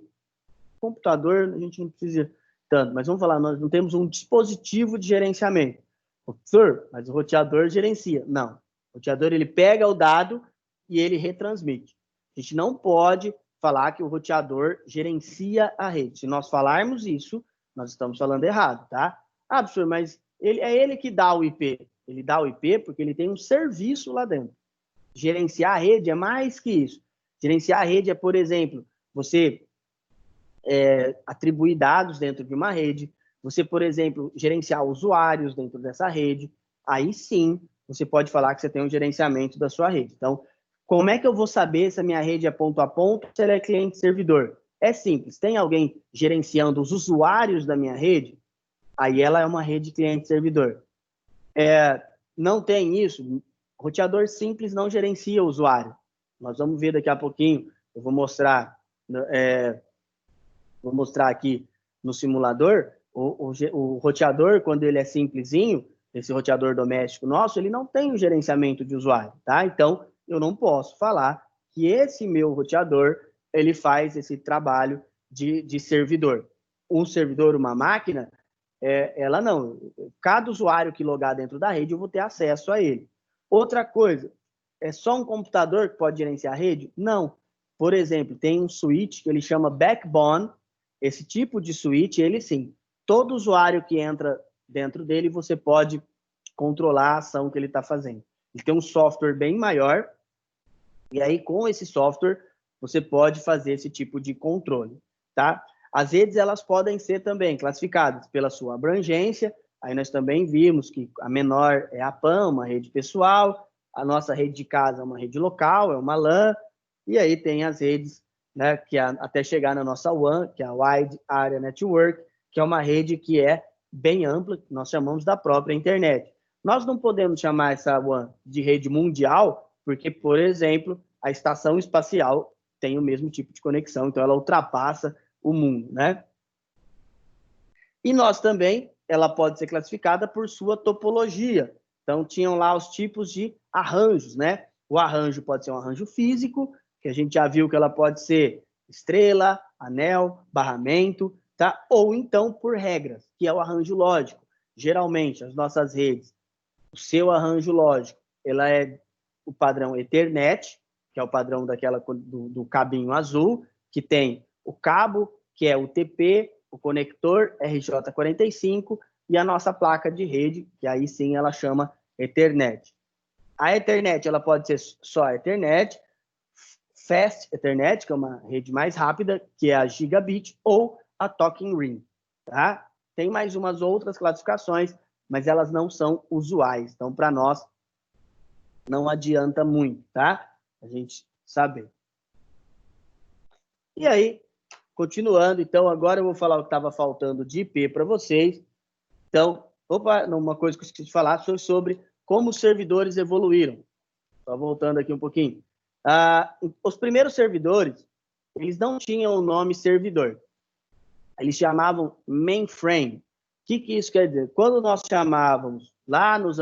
Computador, a gente não precisa tanto, mas vamos falar, nós não temos um dispositivo de gerenciamento. Professor, mas o roteador gerencia. Não. O roteador, ele pega o dado e ele retransmite. A gente não pode falar que o roteador gerencia a rede. Se nós falarmos isso, nós estamos falando errado, tá? Ah, professor, mas é ele que dá o IP. Ele dá o IP porque ele tem um serviço lá dentro. Gerenciar a rede é mais que isso. Gerenciar a rede é, por exemplo, você atribuir dados dentro de uma rede, você, por exemplo, gerenciar usuários dentro dessa rede, aí sim você pode falar que você tem um gerenciamento da sua rede. Então, como é que eu vou saber se a minha rede é ponto a ponto, se ela é cliente-servidor? É simples, tem alguém gerenciando os usuários da minha rede, aí ela é uma rede cliente-servidor. Não tem isso, roteador simples não gerencia o usuário. Nós vamos ver daqui a pouquinho, eu vou mostrar aqui no simulador, o roteador, quando ele é simplesinho, esse roteador doméstico nosso, ele não tem o gerenciamento de usuário, tá? Então, eu não posso falar que esse meu roteador, ele faz esse trabalho de servidor. Um servidor, uma máquina, ela não. Cada usuário que logar dentro da rede, eu vou ter acesso a ele. Outra coisa, é só um computador que pode gerenciar a rede? Não. Por exemplo, tem um switch que ele chama Backbone. Esse tipo de switch, ele sim, todo usuário que entra dentro dele, você pode controlar a ação que ele está fazendo. Ele tem um software bem maior, e aí com esse software, você pode fazer esse tipo de controle, tá? As redes, elas podem ser também classificadas pela sua abrangência, aí nós também vimos que a menor é a PAN, uma rede pessoal, a nossa rede de casa é uma rede local, é uma LAN, e aí tem as redes, né, que até chegar na nossa WAN, que é a Wide Area Network, que é uma rede que é bem ampla, que nós chamamos da própria internet. Nós não podemos chamar essa WAN de rede mundial, porque, por exemplo, a estação espacial tem o mesmo tipo de conexão, então ela ultrapassa o mundo, né? E nós também, ela pode ser classificada por sua topologia. Então, tinham lá os tipos de arranjos, né? O arranjo pode ser um arranjo físico, que a gente já viu que ela pode ser estrela, anel, barramento, tá? Ou então por regras, que é o arranjo lógico. Geralmente, as nossas redes, o seu arranjo lógico, ela é o padrão Ethernet, que é o padrão do cabinho azul, que tem o cabo, que é o TP, o conector RJ45 e a nossa placa de rede, que aí sim ela chama Ethernet. A Ethernet, ela pode ser só Ethernet, Fast Ethernet, que é uma rede mais rápida, que é a Gigabit, ou a Talking Ring, tá? Tem mais umas outras classificações, mas elas não são usuais. Então, para nós, não adianta muito, tá? A gente saber. E aí, continuando, então, agora eu vou falar o que estava faltando de IP para vocês. Então, uma coisa que eu esqueci de falar foi sobre como os servidores evoluíram. Só voltando aqui um pouquinho. Os primeiros servidores, eles não tinham o nome servidor. Eles chamavam mainframe. O que isso quer dizer? Quando nós chamávamos, lá nos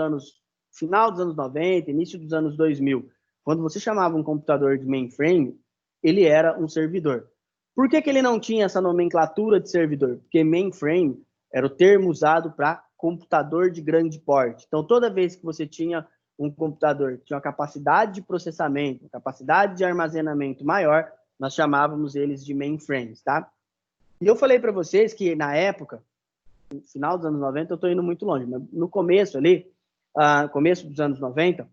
final dos anos 90, início dos anos 2000, quando você chamava um computador de mainframe, ele era um servidor. Por que ele não tinha essa nomenclatura de servidor? Porque mainframe era o termo usado para computador de grande porte. Então, toda vez que você tinha um computador que tinha uma capacidade de processamento, uma capacidade de armazenamento maior, nós chamávamos eles de mainframes, tá? E eu falei para vocês que, na época, no final dos anos 90, eu estou indo muito longe, mas no começo ali, começo dos anos 90,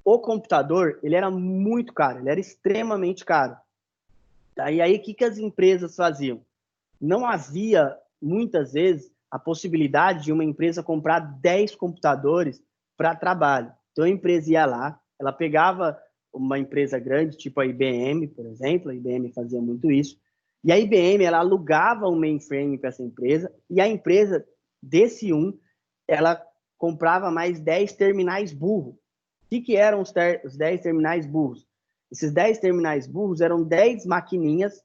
o computador, ele era muito caro, ele era extremamente caro. E aí, o que as empresas faziam? Não havia, muitas vezes, a possibilidade de uma empresa comprar 10 computadores para trabalho. Então, a empresa ia lá, ela pegava uma empresa grande, tipo a IBM, por exemplo, a IBM fazia muito isso, e a IBM, ela alugava um mainframe para essa empresa, e a empresa, desse ela comprava mais 10 terminais burro. O que eram os 10 terminais burros? Esses 10 terminais burros eram 10 maquininhas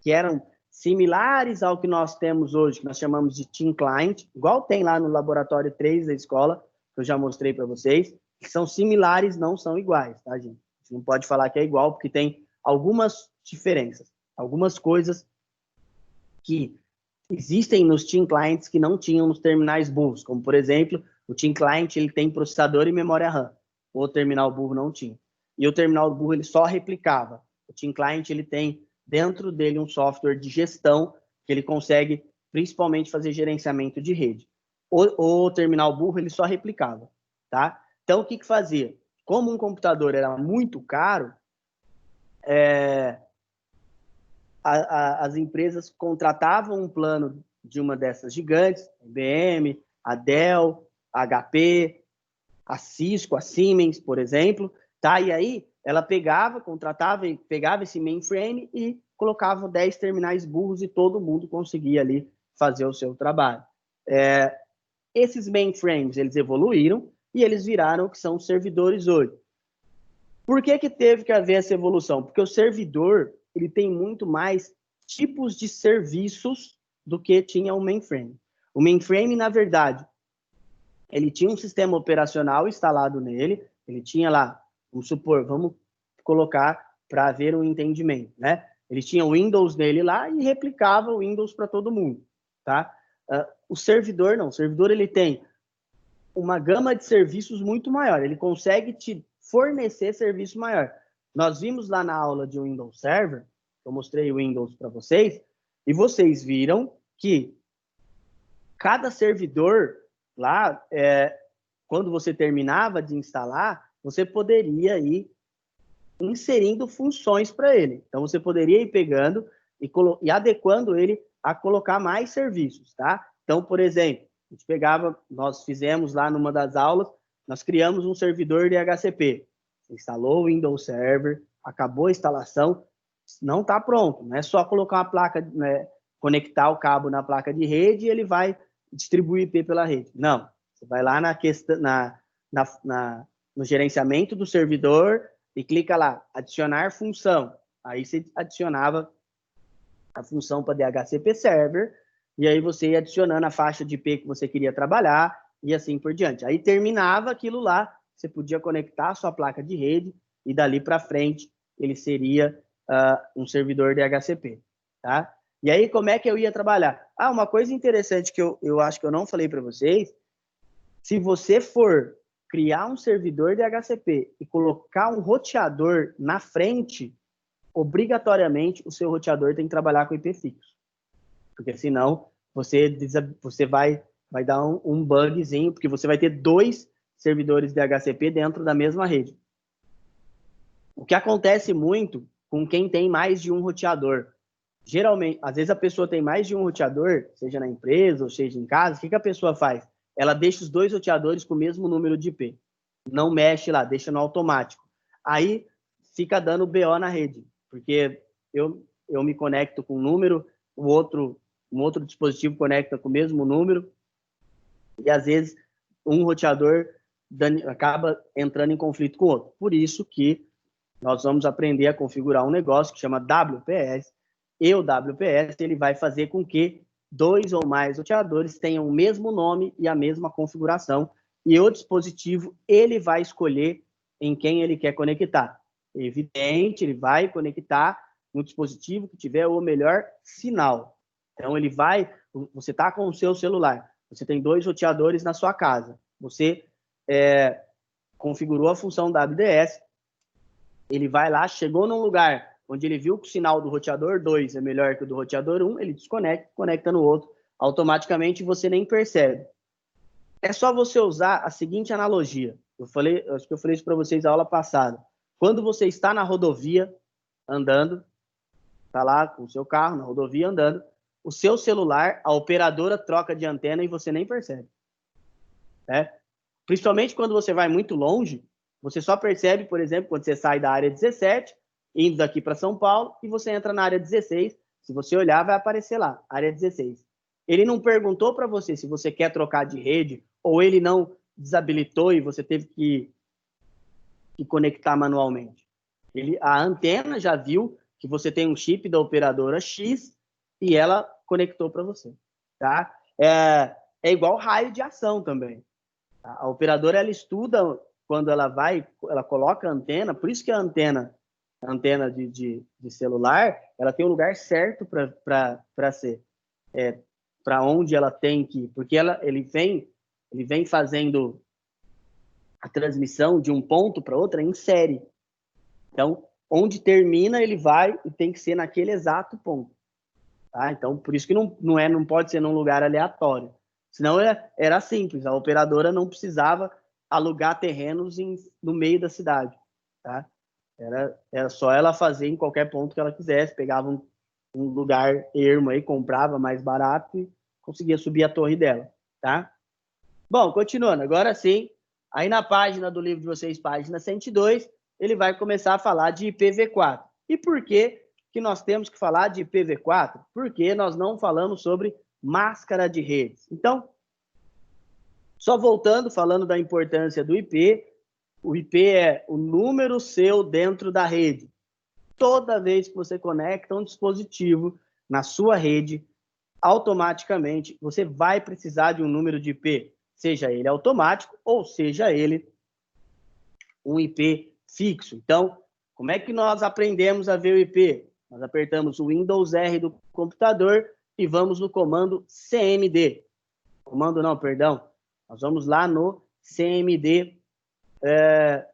que eram similares ao que nós temos hoje, que nós chamamos de Team Client, igual tem lá no laboratório 3 da escola, que eu já mostrei para vocês, que são similares, não são iguais, tá, gente? A gente não pode falar que é igual, porque tem algumas diferenças, algumas coisas que existem nos Team Clients que não tinham nos terminais burros, como, por exemplo, o Team Client ele tem processador e memória RAM, o terminal burro não tinha. E o terminal burro ele só replicava. O Team Client ele tem dentro dele um software de gestão que ele consegue principalmente fazer gerenciamento de rede. O terminal burro ele só replicava, tá? Então o que fazia? Como um computador era muito caro, as empresas contratavam um plano de uma dessas gigantes, a IBM, a Dell, a HP, a Cisco, a Siemens, por exemplo, tá? E aí ela pegava esse mainframe e colocava 10 terminais burros e todo mundo conseguia ali fazer o seu trabalho. Esses mainframes, eles evoluíram e eles viraram o que são os servidores hoje. Por que teve que haver essa evolução? Porque o servidor ele tem muito mais tipos de serviços do que tinha o mainframe. O mainframe, na verdade, ele tinha um sistema operacional instalado nele, ele tinha lá, vamos supor, vamos colocar para haver um entendimento, né? Ele tinha o Windows nele lá e replicava o Windows para todo mundo, tá? O servidor não, o servidor ele tem uma gama de serviços muito maior, ele consegue te fornecer serviço maior. Nós vimos lá na aula de Windows Server, eu mostrei o Windows para vocês, e vocês viram que cada servidor lá, quando você terminava de instalar, você poderia ir inserindo funções para ele. Então, você poderia ir pegando e adequando ele a colocar mais serviços, tá? Então, por exemplo, a gente pegava, nós fizemos lá numa das aulas, nós criamos um servidor de HCP. Instalou o Windows Server, acabou a instalação, não está pronto. Não é só colocar uma placa, né, conectar o cabo na placa de rede e ele vai distribuir IP pela rede. Não. Você vai lá no gerenciamento do servidor e clica lá, adicionar função. Aí você adicionava a função para DHCP Server e aí você ia adicionando a faixa de IP que você queria trabalhar e assim por diante. Aí terminava aquilo lá, você podia conectar a sua placa de rede e dali para frente ele seria um servidor DHCP, tá? E aí, como é que eu ia trabalhar? Uma coisa interessante que eu acho que eu não falei para vocês, se você for criar um servidor de HCP e colocar um roteador na frente, obrigatoriamente o seu roteador tem que trabalhar com IP fixo. Porque senão você vai dar um bugzinho, porque você vai ter 2 servidores de HCP dentro da mesma rede. O que acontece muito com quem tem mais de um roteador. Geralmente, às vezes a pessoa tem mais de um roteador, seja na empresa ou seja em casa, o que a pessoa faz? Ela deixa os 2 roteadores com o mesmo número de IP. Não mexe lá, deixa no automático. Aí fica dando BO na rede, porque eu me conecto com um número, um outro dispositivo conecta com o mesmo número, e às vezes um roteador acaba entrando em conflito com o outro. Por isso que nós vamos aprender a configurar um negócio que chama WPS, e o WPS ele vai fazer com que 2 ou mais roteadores tenham o mesmo nome e a mesma configuração, e o dispositivo ele vai escolher em quem ele quer conectar. Evidente, ele vai conectar no dispositivo que tiver o melhor sinal. Então, você está com o seu celular, você tem 2 roteadores na sua casa, você configurou a função WDS, ele vai lá, chegou num lugar onde ele viu que o sinal do roteador 2 é melhor que o do roteador 1, ele desconecta, conecta no outro, automaticamente você nem percebe. É só você usar a seguinte analogia. Acho que eu falei isso para vocês na aula passada. Quando você está na rodovia andando, está lá com o seu carro na rodovia andando, o seu celular, a operadora troca de antena e você nem percebe. Né? Principalmente quando você vai muito longe, você só percebe, por exemplo, quando você sai da área 17, indo daqui para São Paulo, e você entra na área 16. Se você olhar, vai aparecer lá, área 16. Ele não perguntou para você se você quer trocar de rede, ou ele não desabilitou e você teve que conectar manualmente. A antena já viu que você tem um chip da operadora X e ela conectou para você. Tá? É igual raio de ação também. A operadora, ela estuda quando ela coloca a antena, por isso que a antena de celular, ela tem o lugar certo para ser, para onde ela tem que ir, porque ele vem fazendo a transmissão de um ponto para outra em série. Então, onde termina, ele vai e tem que ser naquele exato ponto. Tá? Então, por isso que não pode ser num lugar aleatório. Senão era simples, a operadora não precisava alugar terrenos no meio da cidade. Tá? Era só ela fazer em qualquer ponto que ela quisesse, pegava um lugar ermo aí, comprava mais barato e conseguia subir a torre dela. Tá? Bom, continuando, agora sim, aí na página do livro de vocês, página 102, ele vai começar a falar de IPv4. E por que nós temos que falar de IPv4? Porque nós não falamos sobre máscara de redes. Então, só voltando, falando da importância do IP, o IP é o número seu dentro da rede. Toda vez que você conecta um dispositivo na sua rede, automaticamente você vai precisar de um número de IP, seja ele automático ou seja ele um IP fixo. Então, como é que nós aprendemos a ver o IP? Nós apertamos o Windows R do computador e vamos no comando CMD. Comando não, perdão. Nós vamos lá no CMD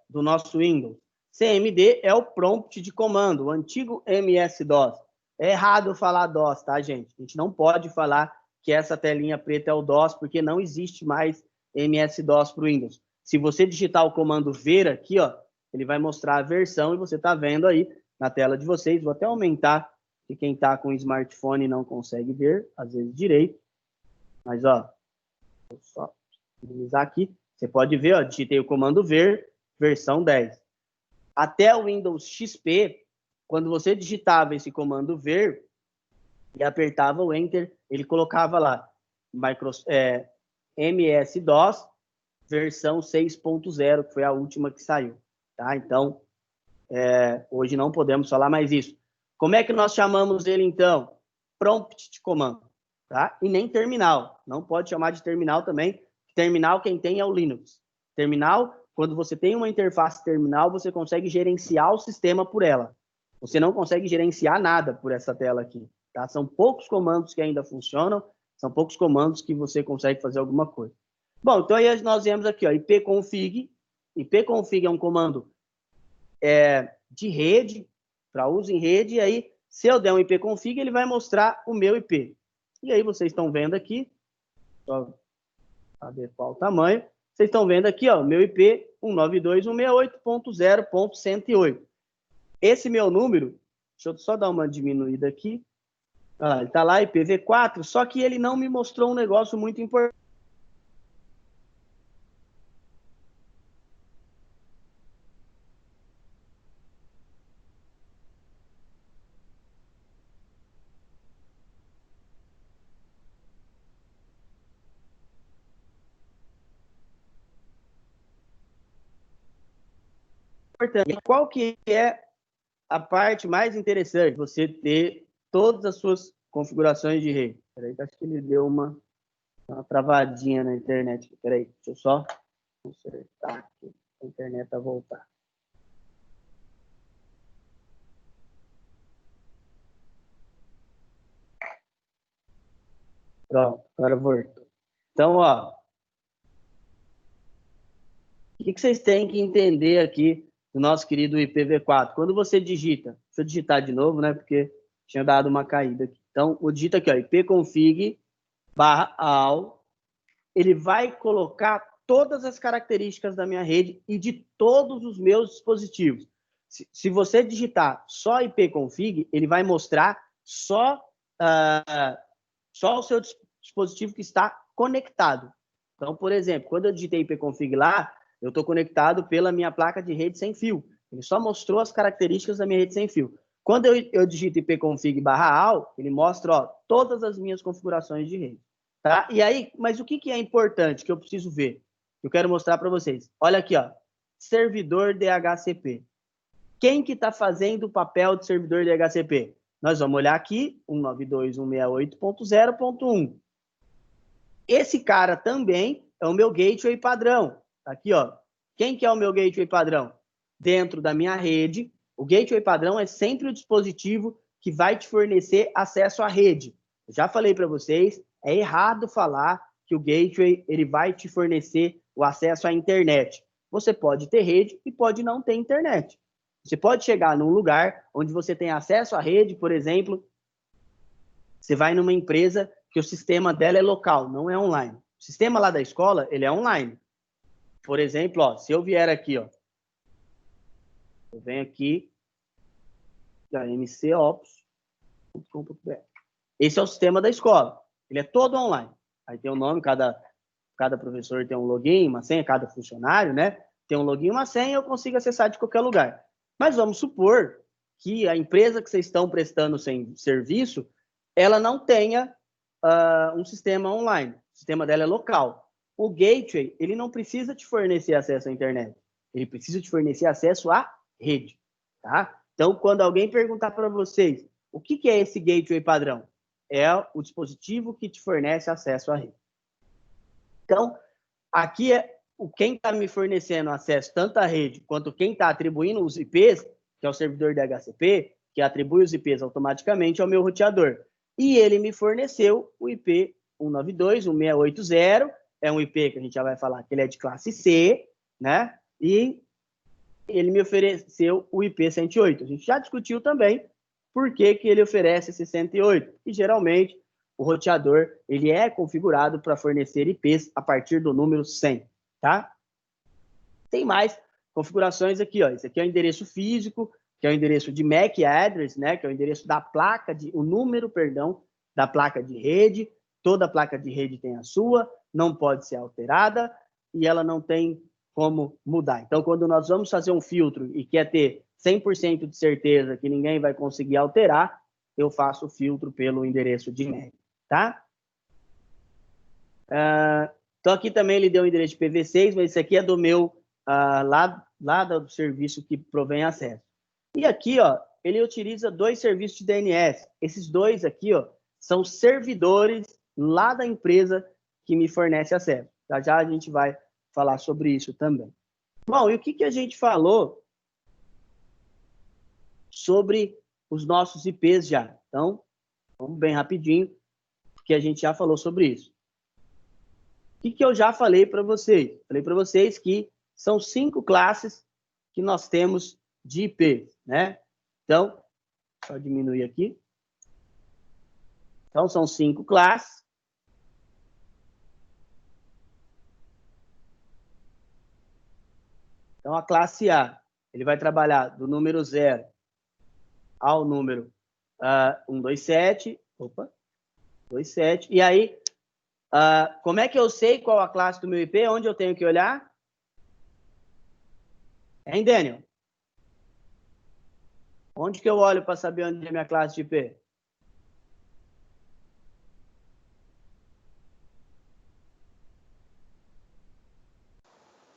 do nosso Windows. CMD é o prompt de comando, o antigo MS-DOS. É errado falar DOS, tá, gente? A gente não pode falar que essa telinha preta é o DOS, porque não existe mais MS-DOS para o Windows. Se você digitar o comando ver aqui, ó, ele vai mostrar a versão e você está vendo aí na tela de vocês. Vou até aumentar, que quem está com smartphone não consegue ver, às vezes direito. Mas, ó, vou só minimizar aqui. Você pode ver, ó, digitei o comando ver, versão 10. Até o Windows XP, quando você digitava esse comando ver e apertava o Enter, ele colocava lá MS-DOS versão 6.0, que foi a última que saiu. Tá? Então, hoje não podemos falar mais isso. Como é que nós chamamos ele, então? Prompt de comando. Tá? E nem terminal. Não pode chamar de terminal também. Terminal, quem tem é o Linux. Terminal, quando você tem uma interface terminal, você consegue gerenciar o sistema por ela. Você não consegue gerenciar nada por essa tela aqui. Tá? São poucos comandos que ainda funcionam, são poucos comandos que você consegue fazer alguma coisa. Bom, então aí nós vemos aqui, ó, ipconfig. Ipconfig é um comando de rede, para uso em rede, e aí, se eu der um ipconfig, ele vai mostrar o meu IP. E aí vocês estão vendo aqui, só adequar o tamanho, vocês estão vendo aqui, ó, meu IP 192.168.0.108. Esse meu número, deixa eu só dar uma diminuída aqui, ele está lá, IPv4, só que ele não me mostrou um negócio muito importante. Qual que é a parte mais interessante? Você ter todas as suas configurações de rede. Peraí, acho que ele deu uma travadinha na internet. Peraí, deixa eu só consertar aqui, a internet a voltar. Pronto, agora voltou. Então, ó, o que vocês têm que entender aqui do nosso querido IPv4? Quando você digita, deixa eu digitar de novo, né? Porque tinha dado uma caída aqui. Então, digita aqui, ó, ipconfig /all, ele vai colocar todas as características da minha rede e de todos os meus dispositivos. Se você digitar só ipconfig, ele vai mostrar só o seu dispositivo que está conectado. Então, por exemplo, quando eu digitei ipconfig lá, eu estou conectado pela minha placa de rede sem fio. Ele só mostrou as características da minha rede sem fio. Quando eu digito ipconfig /all, ele mostra todas as minhas configurações de rede. Tá? E aí, mas o que é importante que eu preciso ver? Eu quero mostrar para vocês. Olha aqui, servidor DHCP. Quem que está fazendo o papel de servidor DHCP? Nós vamos olhar aqui, 192.168.0.1. Esse cara também é o meu gateway padrão. Aqui, quem que é o meu gateway padrão? Dentro da minha rede, o gateway padrão é sempre o dispositivo que vai te fornecer acesso à rede. Eu já falei para vocês, é errado falar que o gateway ele vai te fornecer o acesso à internet. Você pode ter rede e pode não ter internet. Você pode chegar num lugar onde você tem acesso à rede, por exemplo, você vai numa empresa que o sistema dela é local, não é online. O sistema lá da escola, ele é online. Por exemplo, se eu vier aqui, eu venho aqui, mcops.com.br. Esse é o sistema da escola. Ele é todo online. Aí tem um nome, cada professor tem um login, uma senha, cada funcionário, né? Tem um login e uma senha, eu consigo acessar de qualquer lugar. Mas vamos supor que a empresa que vocês estão prestando serviço, ela não tenha um sistema online. O sistema dela é local. O gateway, ele não precisa te fornecer acesso à internet. Ele precisa te fornecer acesso à rede. Tá? Então, quando alguém perguntar para vocês o que é esse gateway padrão, é o dispositivo que te fornece acesso à rede. Então, aqui quem está me fornecendo acesso tanto à rede quanto quem está atribuindo os IPs, que é o servidor DHCP, que atribui os IPs automaticamente ao meu roteador. E ele me forneceu o IP 192.168.0, é um IP que a gente já vai falar que ele é de classe C, né? E ele me ofereceu o IP 108. A gente já discutiu também por que ele oferece esse 108. E geralmente o roteador ele é configurado para fornecer IPs a partir do número 100, tá? Tem mais configurações aqui, Esse aqui é o endereço físico, que é o endereço de MAC address, né? Que é o endereço da placa o número, perdão, da placa de rede. Toda placa de rede tem a sua, não pode ser alterada e ela não tem como mudar. Então, quando nós vamos fazer um filtro e quer ter 100% de certeza que ninguém vai conseguir alterar, eu faço o filtro pelo endereço de MAC, tá? Então, aqui também ele deu o endereço de PV6, mas esse aqui é do meu, lá do serviço que provém acesso. E aqui, ele utiliza 2 serviços de DNS. Esses 2 aqui, são servidores lá da empresa que me fornece acesso. Já a gente vai falar sobre isso também. Bom, e o que a gente falou sobre os nossos IPs já? Então, vamos bem rapidinho, porque a gente já falou sobre isso. O que eu já falei para vocês? Falei para vocês que são 5 classes que nós temos de IP, né? Então, só diminuir aqui. Então, são 5 classes. Então, a classe A, ele vai trabalhar do número 0 ao número 127. Opa, 27. E aí, como é que eu sei qual a classe do meu IP? Onde eu tenho que olhar? Hein, Daniel? Onde que eu olho para saber onde é a minha classe de IP?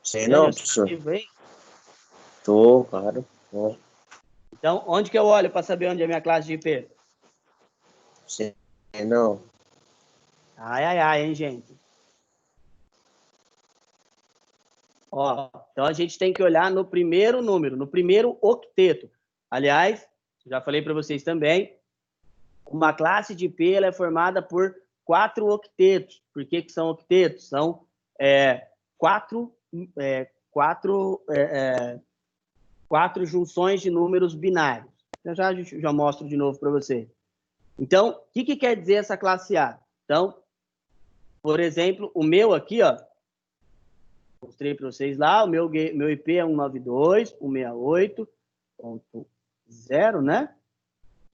Sei não, professor. Tô, claro. Então, onde que eu olho para saber onde é a minha classe de IP? Sei não. Ai, hein, gente? Então a gente tem que olhar no primeiro número, no primeiro octeto. Aliás, já falei para vocês também, uma classe de IP ela é formada por 4 octetos. Por que são octetos? São 4 quatro junções de números binários. Eu já mostro de novo para vocês. Então, o que quer dizer essa classe A? Então, Por exemplo, o meu aqui, ó, mostrei para vocês lá, o meu IP é 192.168.0, né?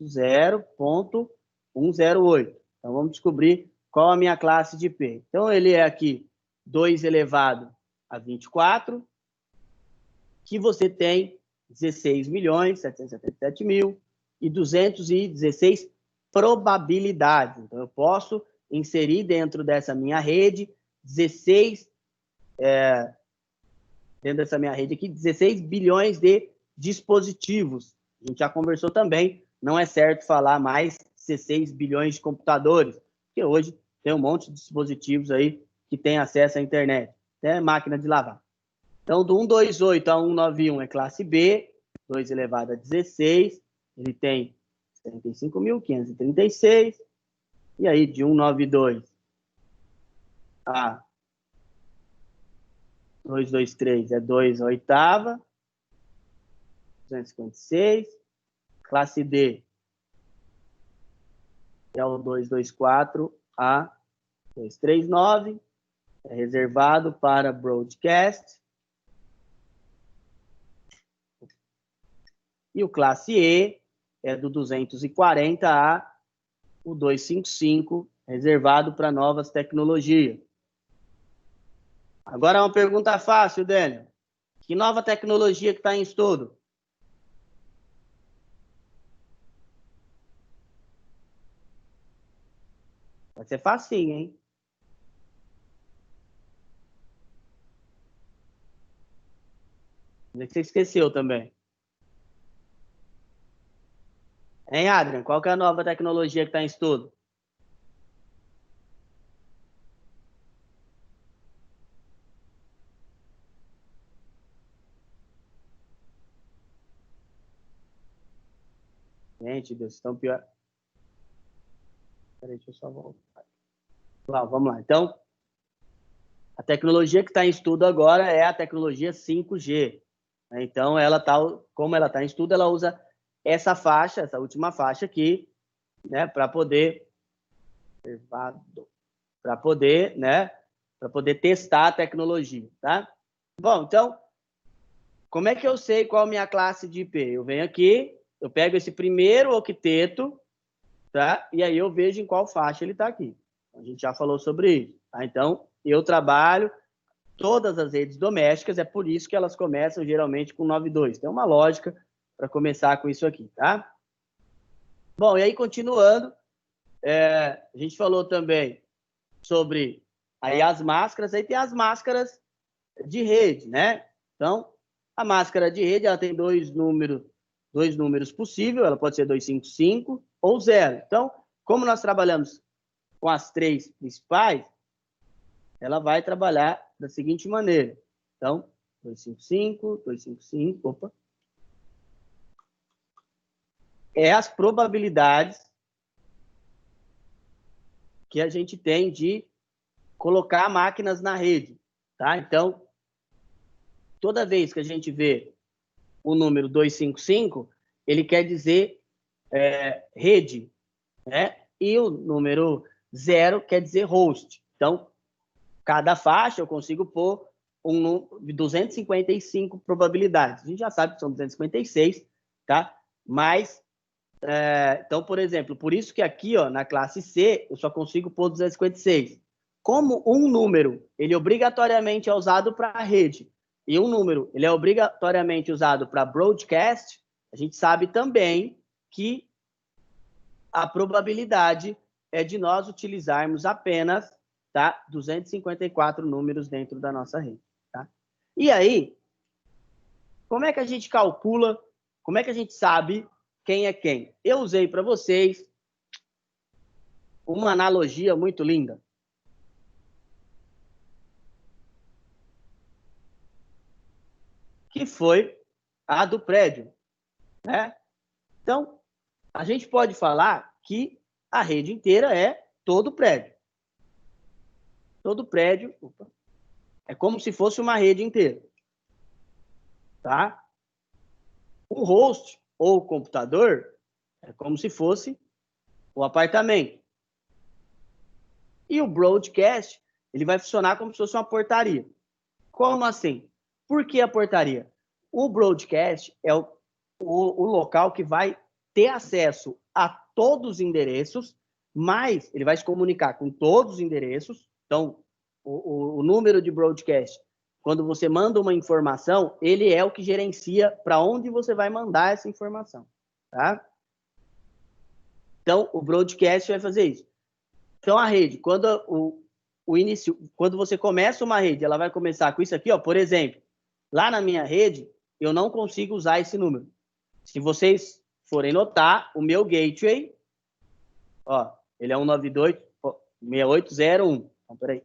0.108. Então, vamos descobrir qual a minha classe de IP. Então, ele é aqui 2 elevado a 24, que você tem 16.777.216 probabilidades. Então, eu posso inserir dentro dessa minha rede 16 bilhões de dispositivos. A gente já conversou também, não é certo falar mais 16 bilhões de computadores, porque hoje tem um monte de dispositivos aí que tem acesso à internet, até máquina de lavar. Então, do 128 a 191 é classe B, 2 elevado a 16, ele tem 75.536, e aí de 192 a 223 é 2 oitava, 256. Classe D é o 224 a 239, é reservado para broadcast. E o classe E é do 240 a o 255, reservado para novas tecnologias. Agora uma pergunta fácil, Daniel. Que nova tecnologia que está em estudo? Vai ser facinho, hein? Você esqueceu também. Hein, Adrian? Qual que é a nova tecnologia que está em estudo? Gente, Deus, estão pior. Peraí, deixa eu só voltar. Vamos lá. Então, a tecnologia que está em estudo agora é a tecnologia 5G. Então, como ela está em estudo, ela usa essa faixa, essa última faixa aqui, né, para poder testar a tecnologia, tá? Bom, então, como é que eu sei qual a minha classe de IP? Eu venho aqui, eu pego esse primeiro octeto, tá? E aí eu vejo em qual faixa ele está aqui. A gente já falou sobre isso, tá? Então, eu trabalho todas as redes domésticas, é por isso que elas começam geralmente com 92. Tem uma lógica para começar com isso aqui, tá? Bom, e aí continuando, a gente falou também sobre aí as máscaras, aí tem as máscaras de rede, né? Então, a máscara de rede, ela tem dois números possíveis, ela pode ser 255 ou 0. Então, como nós trabalhamos com as três principais, ela vai trabalhar da seguinte maneira. Então, 255, 255, opa. É as probabilidades que a gente tem de colocar máquinas na rede, tá? Então, toda vez que a gente vê o número 255, ele quer dizer rede, né? E o número 0 quer dizer host. Então, cada faixa eu consigo pôr 255 probabilidades. A gente já sabe que são 256, tá? Mas, então, por exemplo, por isso que aqui, ó, na classe C, eu só consigo pôr 256. Como um número, ele obrigatoriamente é usado para a rede, e um número, ele é obrigatoriamente usado para broadcast, a gente sabe também que a probabilidade é de nós utilizarmos apenas, tá, 254 números dentro da nossa rede, tá? E aí, como é que a gente calcula, como é que a gente sabe quem é quem? Eu usei para vocês uma analogia muito linda. Que foi a do prédio, né? Então, a gente pode falar que a rede inteira é todo o prédio. Todo prédio, é como se fosse uma rede inteira, tá? O host ou o computador é como se fosse o apartamento. E o broadcast, ele vai funcionar como se fosse uma portaria. Como assim? Por que a portaria? O broadcast é o local que vai ter acesso a todos os endereços, mas ele vai se comunicar com todos os endereços. Então, o número de broadcast, quando você manda uma informação, ele é o que gerencia para onde você vai mandar essa informação. Tá? Então, o broadcast vai fazer isso. Então, a rede, quando quando você começa uma rede, ela vai começar com isso aqui, ó. Por exemplo, lá na minha rede, eu não consigo usar esse número. Se vocês forem notar, o meu gateway, ó, ele é 192.6801. Então, peraí.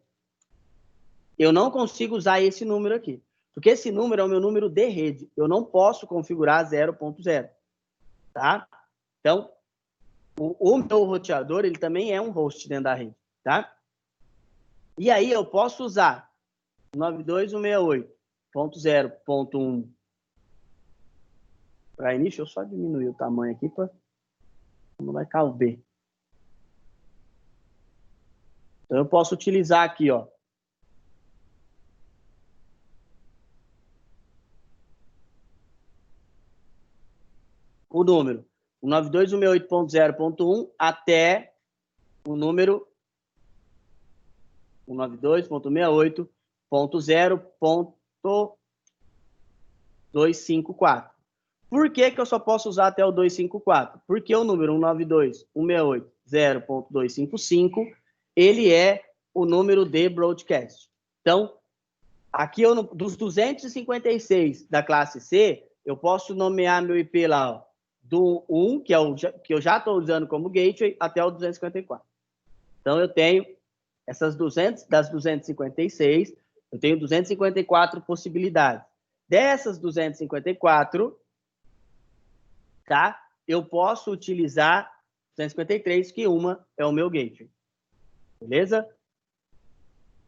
Eu não consigo usar esse número aqui, porque esse número é o meu número de rede. Eu não posso configurar 0.0, tá? Então, o meu roteador, ele também é um host dentro da rede, tá? E aí eu posso usar 92.168.0.1 para início. Eu só diminuir o tamanho aqui para não vai caber. Então eu posso utilizar aqui, ó, o número 192.168.0.1 até o número 192.168.0.254. Por que eu só posso usar até o 254? Porque o número 192.168.0.255, ele é o número de broadcast. Então, aqui dos 256 da classe C, eu posso nomear meu IP lá, ó, do 1, que eu já estou usando como gateway, até o 254. Então, eu tenho das 256, eu tenho 254 possibilidades. Dessas 254, tá? Eu posso utilizar 253, que uma é o meu gateway. Beleza?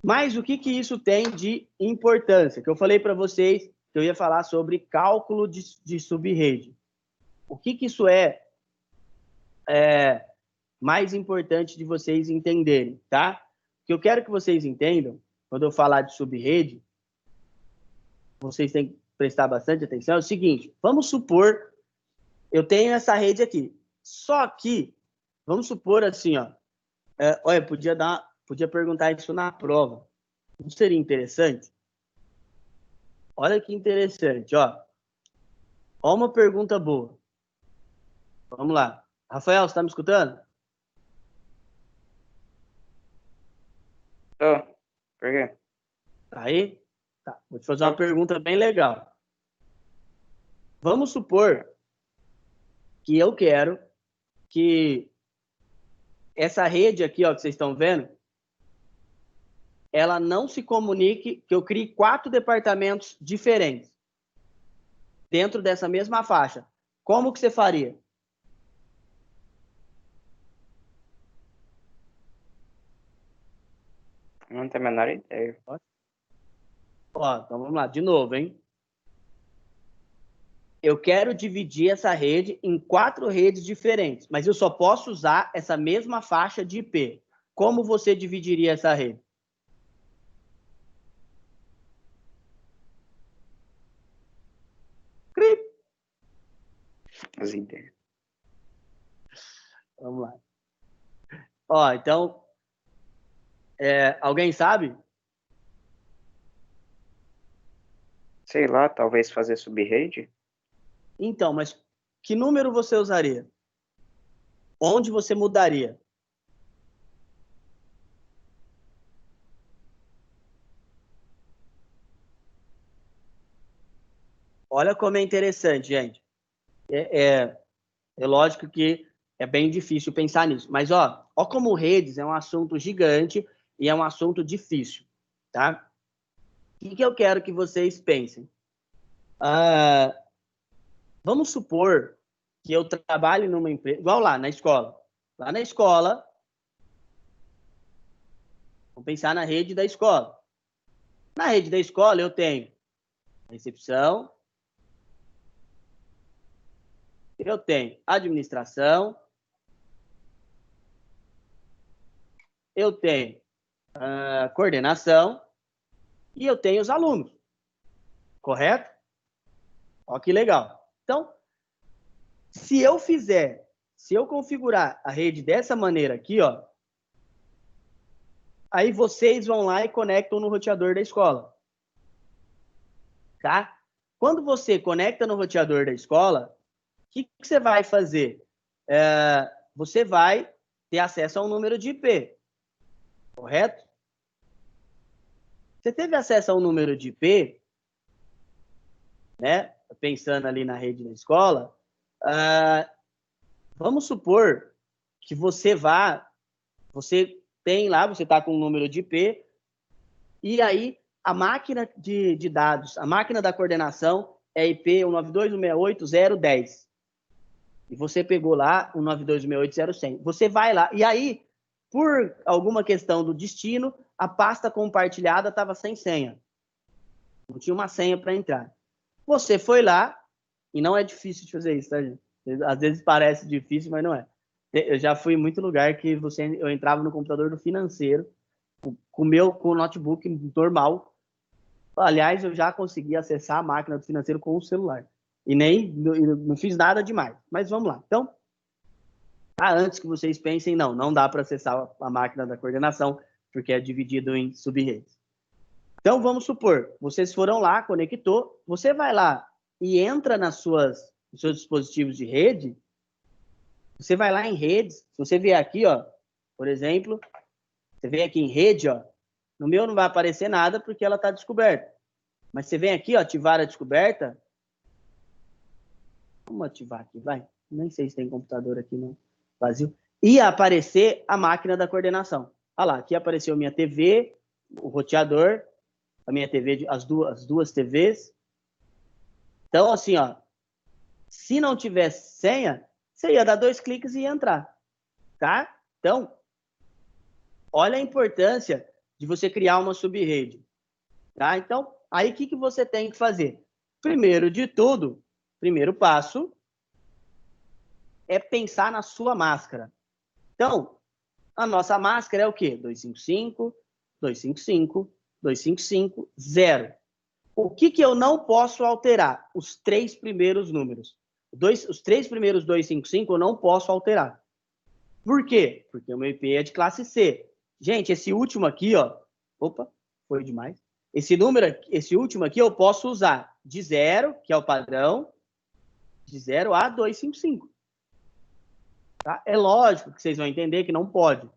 Mas o que isso tem de importância? Que eu falei para vocês que eu ia falar sobre cálculo de subrede. O que isso é mais importante de vocês entenderem, tá? O que eu quero que vocês entendam, quando eu falar de subrede, vocês têm que prestar bastante atenção, é o seguinte: vamos supor, eu tenho essa rede aqui, só que, vamos supor assim, ó, olha, podia perguntar isso na prova, não seria interessante? Olha que interessante, ó. Ó uma pergunta boa. Vamos lá. Rafael, você está me escutando? Tô. Por quê? Aí? Tá. Vou te fazer uma pergunta bem legal. Vamos supor que eu quero que essa rede aqui, ó, que vocês estão vendo, ela não se comunique, que eu crie 4 departamentos diferentes dentro dessa mesma faixa. Como que você faria? Não tenho a menor ideia. Ó, então vamos lá, de novo, hein? Eu quero dividir essa rede em 4 redes diferentes, mas eu só posso usar essa mesma faixa de IP. Como você dividiria essa rede? As ideias. Vamos lá. Ó, então, alguém sabe? Sei lá, talvez fazer subrede? Então, mas que número você usaria? Onde você mudaria? Olha como é interessante, gente. É lógico que é bem difícil pensar nisso, mas ó como redes é um assunto gigante e é um assunto difícil, tá? O que eu quero que vocês pensem? Vamos supor que eu trabalhe numa empresa, igual lá na escola. Lá na escola, vamos pensar na rede da escola. Na rede da escola eu tenho recepção, eu tenho administração, eu tenho a coordenação e eu tenho os alunos. Correto? Ó, que legal. Então, se eu configurar a rede dessa maneira aqui, ó, aí vocês vão lá e conectam no roteador da escola. Tá? Quando você conecta no roteador da escola, o que você vai fazer? Você vai ter acesso a um número de IP. Correto? Você teve acesso a um número de IP, né? Pensando ali na rede da escola, vamos supor que você tem lá, você está com um número de IP, e aí a máquina de dados, a máquina da coordenação é IP 192.168.0.10. E você pegou lá 192.168.0.100. Você vai lá, e aí, por alguma questão do destino, a pasta compartilhada estava sem senha. Não tinha uma senha para entrar. Você foi lá, e não é difícil de fazer isso, tá, gente? Às vezes parece difícil, mas não é. Eu já fui em muito lugar que eu entrava no computador do financeiro, com o notebook normal. Aliás, eu já consegui acessar a máquina do financeiro com o celular. E não fiz nada demais. Mas vamos lá. Então, antes que vocês pensem, não dá para acessar a máquina da coordenação, porque é dividido em sub-redes. Então, vamos supor, vocês foram lá, conectou, você vai lá e entra nos seus dispositivos de rede, você vai lá em redes, se você vier aqui, ó, por exemplo, você vem aqui em rede, ó, no meu não vai aparecer nada porque ela está descoberta. Mas você vem aqui, ó, ativar a descoberta. Vamos ativar aqui, vai. Nem sei se tem computador aqui, não. Vazio. Ia aparecer a máquina da coordenação. Olha lá, aqui apareceu minha TV, o roteador, a minha TV, as duas TVs. Então, assim, ó, se não tivesse senha, você ia dar 2 cliques e ia entrar, tá? Então, olha a importância de você criar uma sub-rede, tá? Então, aí o que você tem que fazer? Primeiro de tudo, primeiro passo é pensar na sua máscara. Então, a nossa máscara é o quê? 255, 255, 255, 0. O que eu não posso alterar? Os 3 primeiros números. Os 3 primeiros 255 eu não posso alterar. Por quê? Porque o meu IP é de classe C. Gente, esse último aqui, ó. Opa, foi demais. Esse último aqui eu posso usar de 0, que é o padrão, de 0 a 255. Tá? É lógico que vocês vão entender que não pode.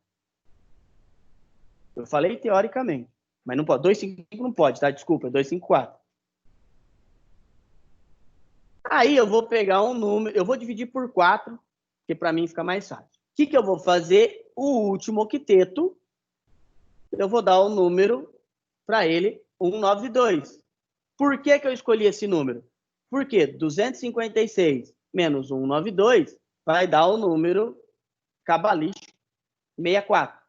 Eu falei teoricamente, mas não pode. 255 não pode, tá? Desculpa, 254. Aí eu vou pegar um número, eu vou dividir por 4, que para mim fica mais fácil. O que eu vou fazer? O último octeto, eu vou dar o número para ele 192. Por que eu escolhi esse número? Porque 256 menos 192 vai dar o número cabalístico 64.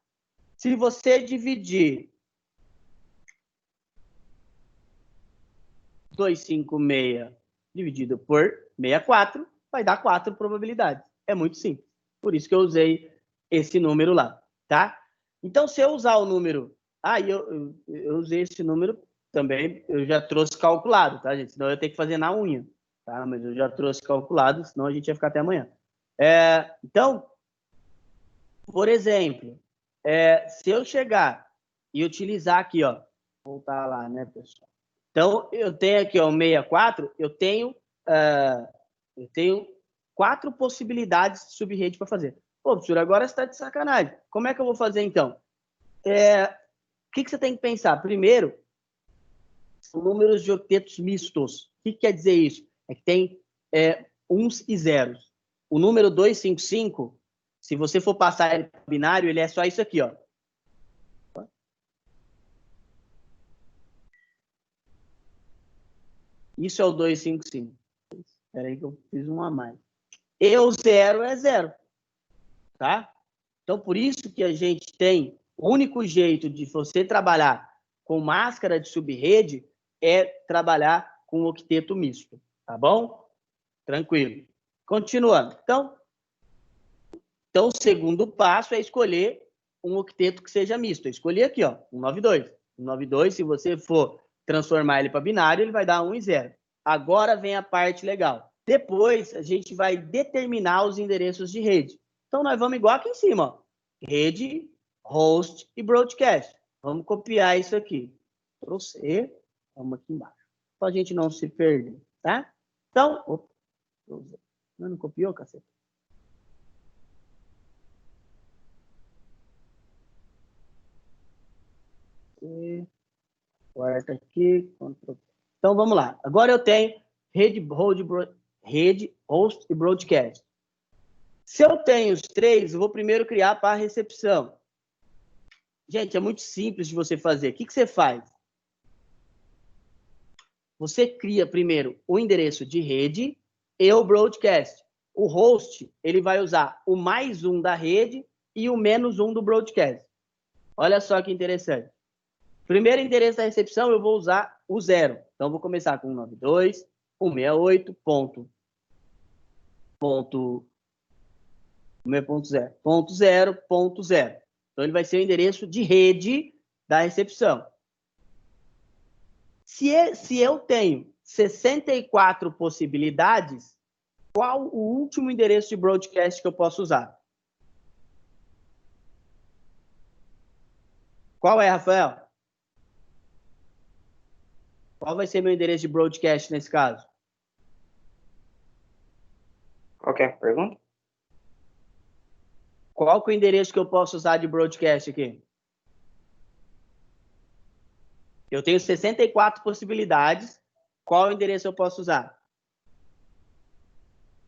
Se você dividir 256 dividido por 64, vai dar 4 probabilidades. É muito simples. Por isso que eu usei esse número lá, tá? Então, se eu usar o número... eu usei esse número também, eu já trouxe calculado, tá, gente? Senão eu tenho que fazer na unha, tá? Mas eu já trouxe calculado, senão a gente ia ficar até amanhã. Então, por exemplo, se eu chegar e utilizar aqui, ó, voltar lá, né, pessoal? Então, eu tenho aqui, ó, o 64, eu tenho 4 possibilidades de sub-rede para fazer. Pô, professor, agora você está de sacanagem. Como é que eu vou fazer, então? O que você tem que pensar? Primeiro, são números de octetos mistos. O que quer dizer isso? É que tem uns e zeros. O número 255, se você for passar ele para binário, ele é só isso aqui, ó. Isso é o 255. Espera aí que eu fiz um a mais. E o 0 é 0. Tá? Então, por isso que a gente tem... O único jeito de você trabalhar com máscara de sub-rede é trabalhar com octeto misto. Tá bom? Tranquilo. Continuando. Então, o segundo passo é escolher um octeto que seja misto. Eu escolhi aqui, ó, 192. 192, se você for transformar ele para binário, ele vai dar 1 e 0. Agora vem a parte legal. Depois, a gente vai determinar os endereços de rede. Então, nós vamos igual aqui em cima, ó. Rede, host e broadcast. Vamos copiar isso aqui. Trouxe, vamos aqui embaixo. Para a gente não se perder, tá? Então, opa, não copiou, cacete? Corta aqui. Então, vamos lá. Agora eu tenho rede, host e broadcast. Se eu tenho os três, eu vou primeiro criar para a recepção. Gente, é muito simples de você fazer. O que você faz? Você cria primeiro o endereço de rede e o broadcast. O host, ele vai usar o +1 da rede e o -1 do broadcast. Olha só que interessante. Primeiro endereço da recepção, eu vou usar o 0. Então, eu vou começar com 192.168.0.0.0. Então, ele vai ser o endereço de rede da recepção. Se eu tenho 64 possibilidades, qual o último endereço de broadcast que eu posso usar? Qual é, Rafael? Qual vai ser meu endereço de broadcast nesse caso? Qual que é a pergunta? Qual que é o endereço que eu posso usar de broadcast aqui? Eu tenho 64 possibilidades. Qual o endereço eu posso usar?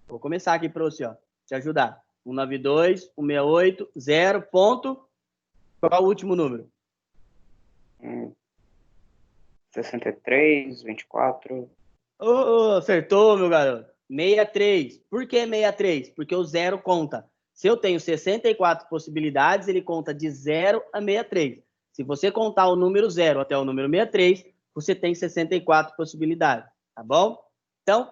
Vou começar aqui para você, ó, te ajudar. 192.168.0. Qual o último número? 63, 24. Acertou, meu garoto. 63. Por que 63? Porque o 0 conta. Se eu tenho 64 possibilidades, ele conta de 0 a 63. Se você contar o número 0 até o número 63, você tem 64 possibilidades, tá bom? Então,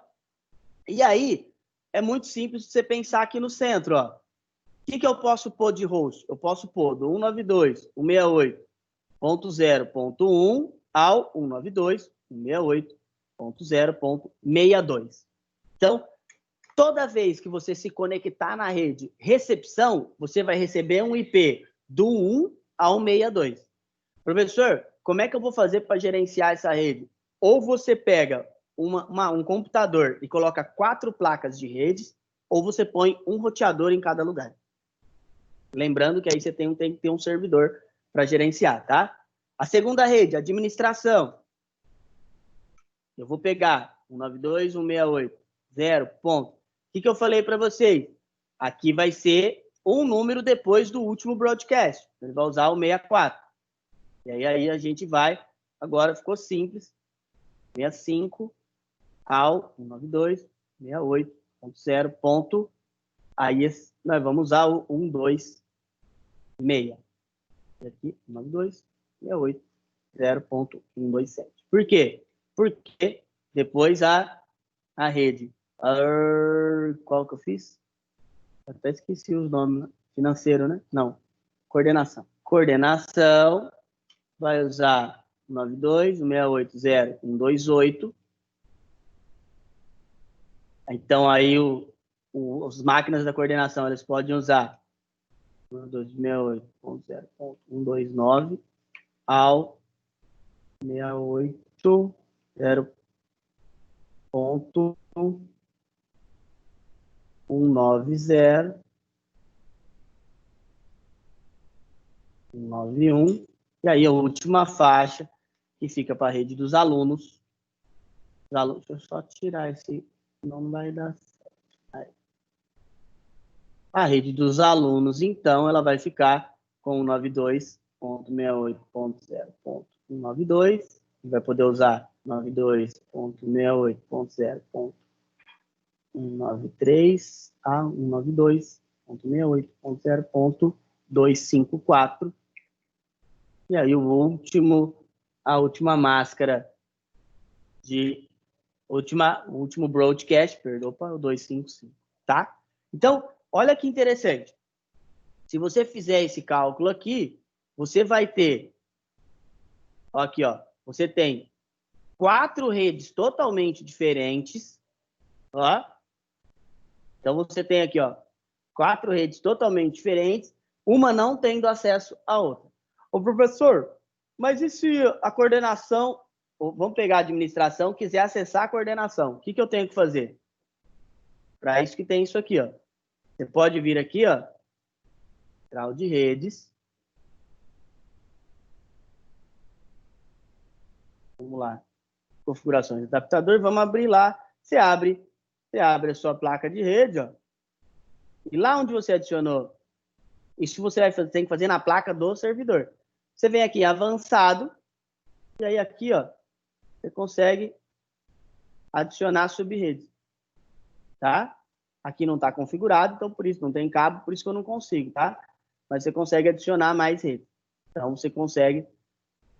e aí, é muito simples você pensar aqui no centro, ó. O que eu posso pôr de host? Eu posso pôr do 192.168.0.1 ao 192.168.0.62. Então, toda vez que você se conectar na rede recepção, você vai receber um IP do 1 ao 162. Professor, como é que eu vou fazer para gerenciar essa rede? Ou você pega um computador e coloca 4 placas de redes, ou você põe um roteador em cada lugar. Lembrando que aí você tem que ter um servidor para gerenciar, tá? A segunda rede, administração. Eu vou pegar 192.168.0. O que eu falei para vocês? Aqui vai ser um número depois do último broadcast. Ele vai usar o 64. E aí a gente vai, agora ficou simples, 65 ao 192.168.0. Aí nós vamos usar o 126. E aqui, 192.168.0.127. Por quê? Porque depois a rede. Qual que eu fiz? Até esqueci os nomes. Financeiro, né? Não. Coordenação. Coordenação vai usar 92.168.0.128. Então, aí as máquinas da coordenação elas podem usar 192.168.0.129 ao 680.190.191. E aí a última faixa que fica para a rede dos alunos. Deixa eu só tirar esse, não vai dar certo. Aí. A rede dos alunos, então, ela vai ficar com 92.68.0.192. Vai poder usar 92.68.0.193 a 192.68.0.254. E aí a última máscara o último broadcast, perdoa, para o 255, tá? Então, olha que interessante. Se você fizer esse cálculo aqui, você vai ter, aqui, ó, você tem 4 redes totalmente diferentes, ó. Então, você tem aqui, ó, 4 redes totalmente diferentes, uma não tendo acesso à outra. Ô, professor, mas e se a coordenação, vamos pegar a administração, quiser acessar a coordenação, o que eu tenho que fazer? Para isso que tem isso aqui, ó. Você pode vir aqui, ó, central de redes. Vamos lá. Configurações de adaptador, vamos abrir lá. Você abre a sua placa de rede, ó. E lá onde você adicionou, isso você vai fazer, tem que fazer na placa do servidor. Você vem aqui em avançado, e aí aqui, ó, você consegue adicionar subredes, tá? Aqui não está configurado, então por isso não tem cabo, por isso que eu não consigo, tá? Mas você consegue adicionar mais redes. Então você consegue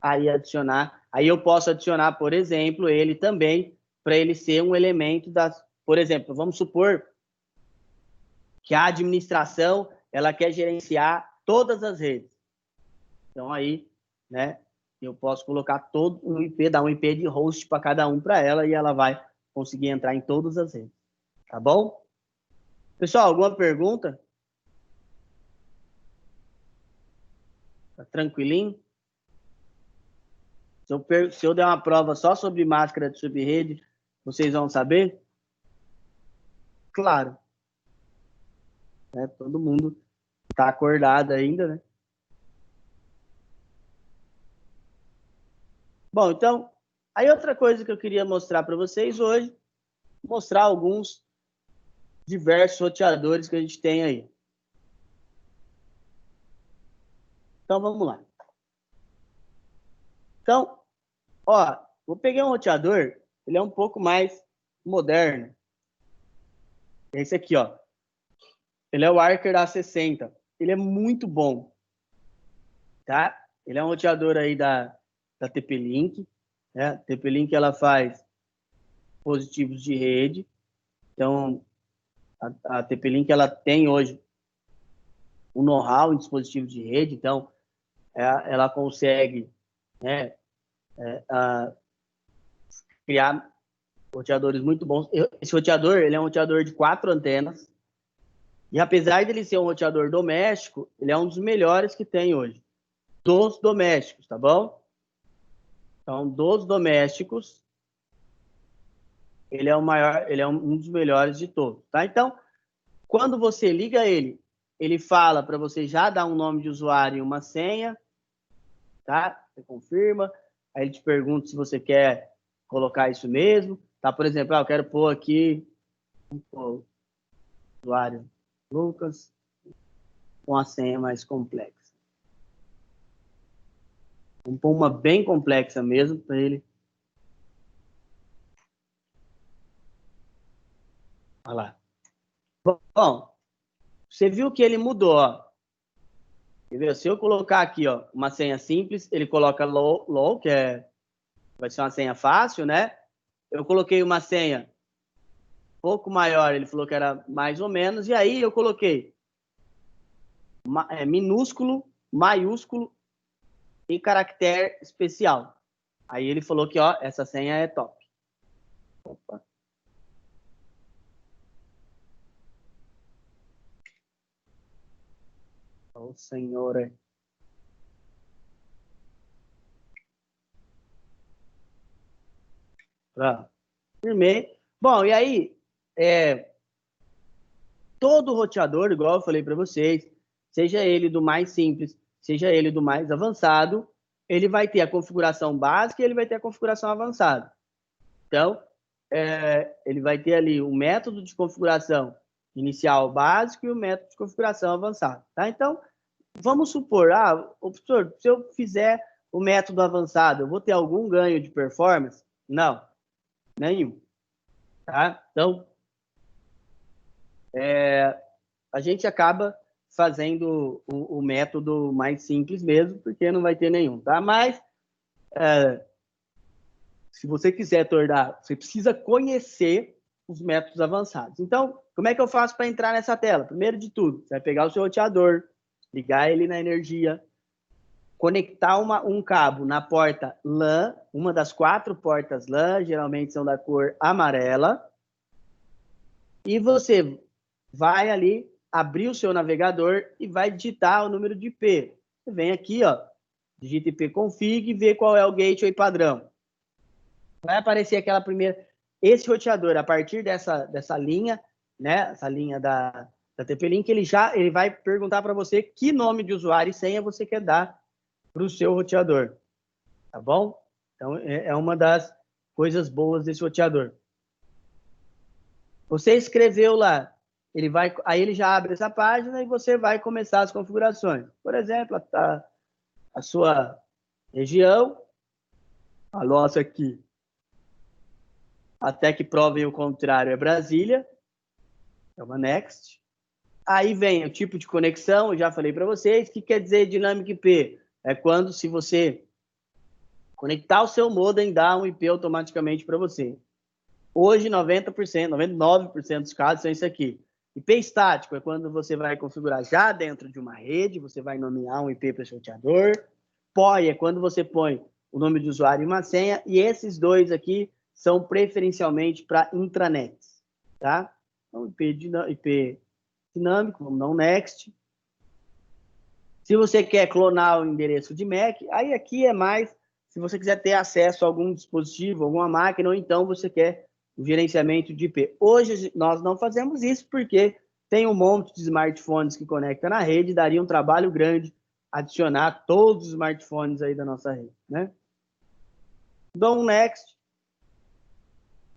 aí adicionar. Aí eu posso adicionar, por exemplo, ele também para ele ser um elemento das, por exemplo, vamos supor que a administração ela quer gerenciar todas as redes. Então aí, né, eu posso colocar todo um IP, dar um IP de host para cada um para ela e ela vai conseguir entrar em todas as redes. Tá bom? Pessoal, alguma pergunta? Tá tranquilinho? Se eu der uma prova só sobre máscara de subrede, vocês vão saber? Claro. Né? Todo mundo está acordado ainda, né? Bom, então, aí outra coisa que eu queria mostrar para vocês hoje, mostrar alguns diversos roteadores que a gente tem aí. Então, vamos lá. Então, ó, vou pegar um roteador, ele é um pouco mais moderno. Esse aqui, ó. Ele é o Archer A60. Ele é muito bom, tá? Ele é um roteador aí da TP-Link, né? A TP-Link, ela faz dispositivos de rede. Então, a TP-Link, ela tem hoje um know-how em dispositivos de rede. Então, ela consegue, né, criar roteadores muito bons. Esse roteador, ele é um roteador de 4 antenas. E apesar de ele ser um roteador doméstico, ele é um dos melhores que tem hoje. Dos domésticos, tá bom? Então, dos domésticos, ele é o maior, ele é um dos melhores de todos, tá? Então, quando você liga ele, ele fala para você já dar um nome de usuário e uma senha, tá? Você confirma, aí ele te pergunta se você quer colocar isso mesmo, tá? Por exemplo, eu quero pôr aqui o usuário Lucas com a senha mais complexa. Vamos pôr uma bem complexa mesmo para ele. Olha lá. Bom, você viu que ele mudou, ó. Entendeu? Se eu colocar aqui, ó, uma senha simples, ele coloca low, que vai ser uma senha fácil, né? Eu coloquei uma senha um pouco maior, ele falou que era mais ou menos, e aí eu coloquei minúsculo, maiúsculo e caractere especial. Aí ele falou que, ó, essa senha é top. Opa. Ô, senhora. Firmei. Bom, e aí, todo roteador, igual eu falei para vocês, seja ele do mais simples, seja ele do mais avançado, ele vai ter a configuração básica e ele vai ter a configuração avançada. Então, ele vai ter ali o método de configuração inicial básico e o método de configuração avançado. Tá? Então, vamos supor, professor, se eu fizer o método avançado, eu vou ter algum ganho de performance? Não, nenhum. Tá? Então, a gente acaba fazendo o método mais simples mesmo, porque não vai ter nenhum, tá? Mas, se você quiser tornar, você precisa conhecer os métodos avançados. Então, como é que eu faço para entrar nessa tela? Primeiro de tudo, você vai pegar o seu roteador, ligar ele na energia, conectar um cabo na porta LAN, uma das 4 portas LAN, geralmente são da cor amarela, e você vai ali abrir o seu navegador e vai digitar o número de IP. Você vem aqui, ó, digita ipconfig e vê qual é o gateway padrão. Vai aparecer aquela primeira... Esse roteador, a partir dessa linha, né, essa linha da TP-Link, ele vai perguntar para você que nome de usuário e senha você quer dar para o seu roteador, tá bom? Então, é uma das coisas boas desse roteador. Você escreveu lá, aí ele já abre essa página e você vai começar as configurações. Por exemplo, a sua região, a nossa aqui, até que provem o contrário, é Brasília, é uma Next. Aí vem o tipo de conexão, eu já falei para vocês, o que quer dizer Dynamic IP? É quando, se você conectar o seu modem, dá um IP automaticamente para você. Hoje, 90%, 99% dos casos são isso aqui. IP estático é quando você vai configurar já dentro de uma rede, você vai nomear um IP para o seu roteador. POI é quando você põe o nome de usuário e uma senha, e esses dois aqui são preferencialmente para intranets, tá? Então, IP dinâmico, vamos dar um next. Se você quer clonar o endereço de MAC, aí aqui é mais se você quiser ter acesso a algum dispositivo, alguma máquina, ou então você quer o gerenciamento de IP. Hoje nós não fazemos isso porque tem um monte de smartphones que conecta na rede, daria um trabalho grande adicionar todos os smartphones aí da nossa rede, né? Dou um next.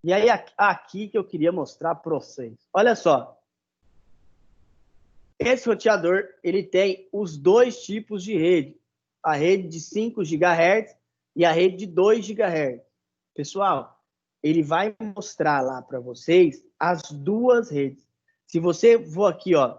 E aí aqui que eu queria mostrar para vocês. Olha só. Esse roteador, ele tem os dois tipos de rede. A rede de 5 GHz e a rede de 2 GHz. Pessoal, ele vai mostrar lá para vocês as duas redes. Se você for aqui, ó,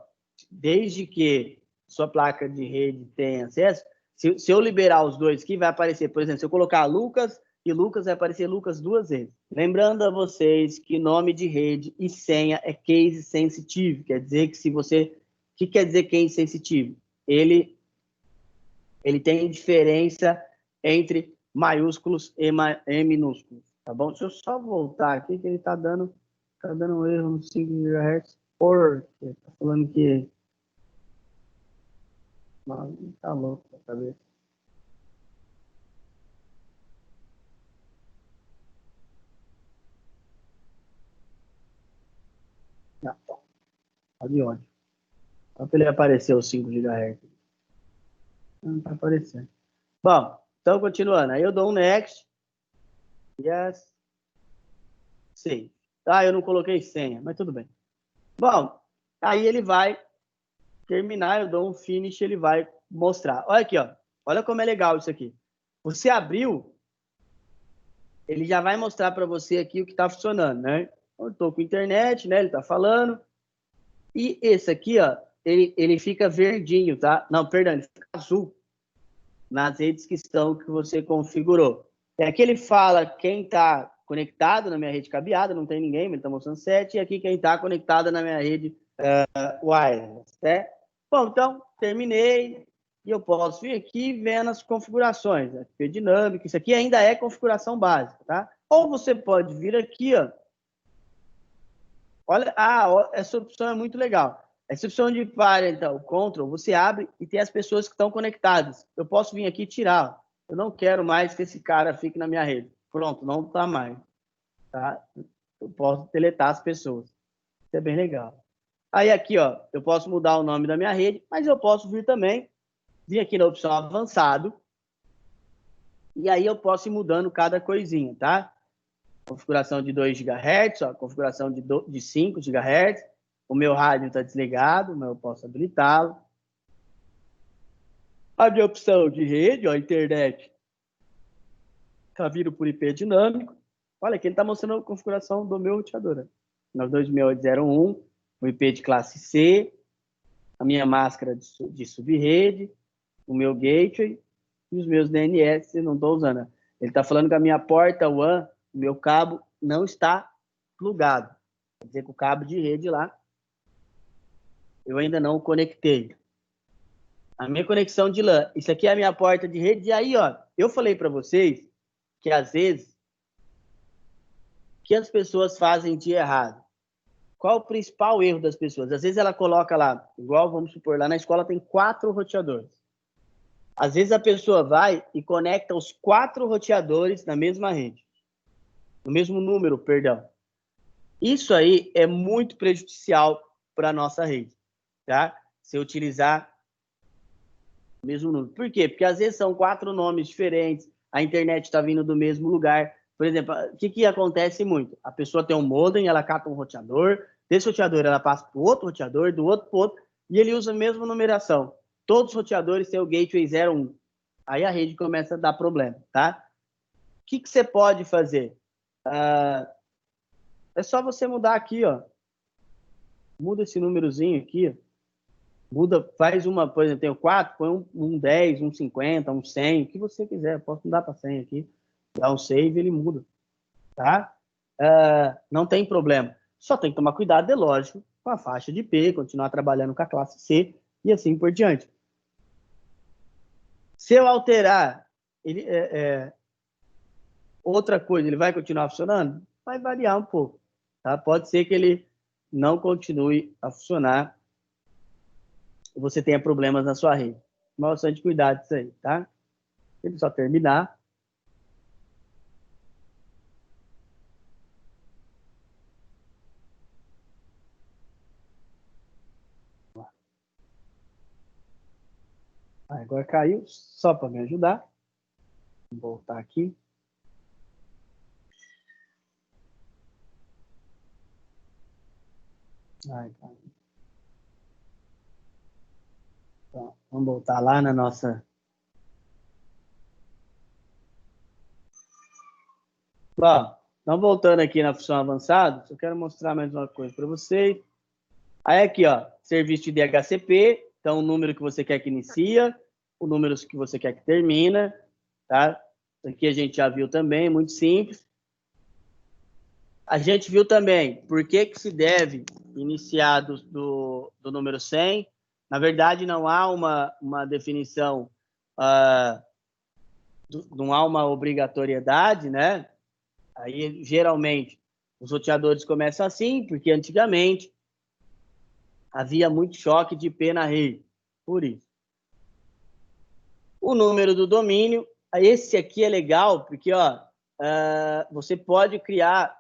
desde que sua placa de rede tenha acesso, se eu liberar os dois aqui, vai aparecer, por exemplo, se eu colocar Lucas e Lucas, vai aparecer Lucas duas vezes. Lembrando a vocês que nome de rede e senha é case sensitive, quer dizer que se você... O que quer dizer case sensitive? Ele tem diferença entre maiúsculos e minúsculos, tá bom? Deixa eu só voltar aqui, que ele tá dando um erro no 5 GHz, porque tá falando que... Não, tá louco a cabeça. Não, tá de ódio. Só para ele aparecer os 5 GHz. Não tá aparecendo. Bom, então continuando. Aí eu dou um next. Yes. Sim. Ah, eu não coloquei senha, mas tudo bem. Bom, aí ele vai terminar, eu dou um finish, ele vai mostrar. Olha aqui, ó. Olha como é legal isso aqui. Você abriu, ele já vai mostrar para você aqui o que está funcionando, né? Eu estou com internet, né? Ele está falando. E esse aqui, ó, ele fica verdinho, tá? Não, perdão, ele fica azul nas redes que você configurou. É aqui ele fala quem está conectado na minha rede cabeada, não tem ninguém, ele está mostrando 7, e aqui quem está conectado na minha rede wireless, né? Bom, então, terminei, e eu posso vir aqui vendo as configurações, né? Dinâmica, isso aqui ainda é configuração básica, tá? Ou você pode vir aqui, ó, olha, essa opção é muito legal. Essa opção de para, então, Ctrl, você abre e tem as pessoas que estão conectadas. Eu posso vir aqui e tirar, ó. Eu não quero mais que esse cara fique na minha rede. Pronto, não está mais. Tá? Eu posso deletar as pessoas. Isso é bem legal. Aí aqui, ó, eu posso mudar o nome da minha rede, mas eu posso vir aqui na opção avançado, e aí eu posso ir mudando cada coisinha, tá? Configuração de 2 GHz, ó, configuração de 5 GHz. O meu rádio está desligado, mas eu posso habilitá-lo. A minha opção de rede, ó, internet, está vindo por IP dinâmico. Olha aqui, ele está mostrando a configuração do meu roteador. 92801, o IP de classe C, a minha máscara de subrede, o meu gateway e os meus DNS, não estou usando. Ele está falando que a minha porta WAN, o meu cabo, não está plugado. Quer dizer que o cabo de rede lá, eu ainda não conectei. A minha conexão de LAN. Isso aqui é a minha porta de rede. E aí, ó, eu falei para vocês que, às vezes, o que as pessoas fazem de errado? Qual o principal erro das pessoas? Às vezes ela coloca lá, igual, vamos supor, lá na escola tem 4 roteadores. Às vezes a pessoa vai e conecta os 4 roteadores na mesma rede. No mesmo número, perdão. Isso aí é muito prejudicial para a nossa rede, tá? Se utilizar o mesmo número. Por quê? Porque às vezes são 4 nomes diferentes, a internet está vindo do mesmo lugar. Por exemplo, o que acontece muito? A pessoa tem um modem, ela cata um roteador, desse roteador ela passa para o outro roteador, do outro para o outro, e ele usa a mesma numeração. Todos os roteadores têm o gateway 01. Aí a rede começa a dar problema, tá? O que você pode fazer? É só você mudar aqui, ó. Muda esse númerozinho aqui. Muda, faz uma, por exemplo, tenho 4, põe um 10, um 50, um 100, o que você quiser. Posso mudar para 100 aqui. Dá um save, ele muda, tá? Não tem problema. Só tem que tomar cuidado, é lógico, com a faixa de IP, continuar trabalhando com a classe C e assim por diante. Se eu alterar ele, outra coisa, ele vai continuar funcionando? Vai variar um pouco, tá? Pode ser que ele não continue a funcionar e você tenha problemas na sua rede. Toma bastante cuidado disso aí, tá? Ele só terminar. Agora caiu, só para me ajudar. Vou voltar aqui. Então, vamos voltar lá na nossa... Bom, então voltando aqui na função avançada, eu quero mostrar mais uma coisa para vocês. Aí aqui, ó, serviço de DHCP, então o número que você quer que inicia, o número que você quer que termina, tá? Isso aqui a gente já viu também, muito simples. A gente viu também por que se deve iniciar do número 100. Na verdade, não há uma definição, não há uma obrigatoriedade, né? Aí, geralmente, os roteadores começam assim, porque antigamente havia muito choque de IP na rede, por isso. O número do domínio, esse aqui é legal, porque ó, você pode criar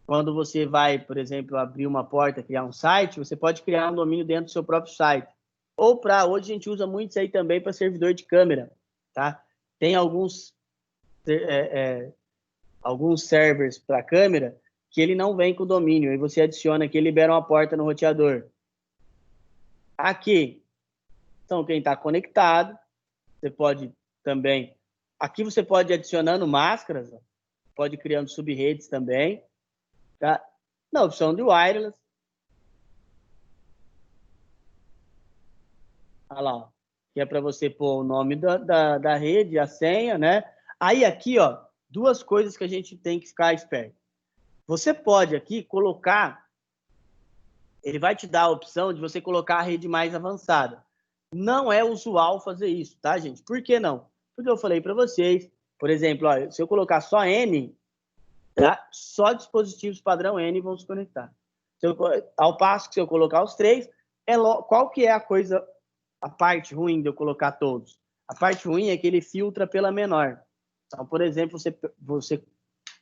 quando você vai, por exemplo, abrir uma porta, criar um site, você pode criar um domínio dentro do seu próprio site. Ou hoje a gente usa muito isso aí também para servidor de câmera, tá? Tem alguns servers para câmera que ele não vem com domínio, e você adiciona aqui e libera uma porta no roteador. Aqui, então, quem está conectado, você pode também... Aqui você pode ir adicionando máscaras, ó, pode ir criando subredes também, tá? Na opção de wireless. Olha lá, ó, que é para você pôr o nome da rede, a senha, né? Aí aqui, ó, 2 coisas que a gente tem que ficar esperto. Você pode aqui colocar, ele vai te dar a opção de você colocar a rede mais avançada. Não é usual fazer isso, tá, gente? Por que não? Porque eu falei para vocês, por exemplo, ó, se eu colocar só N, tá? Só dispositivos padrão N vão se conectar. Ao passo que se eu colocar os 3, qual que é a parte ruim de eu colocar todos? A parte ruim é que ele filtra pela menor. Então, por exemplo, você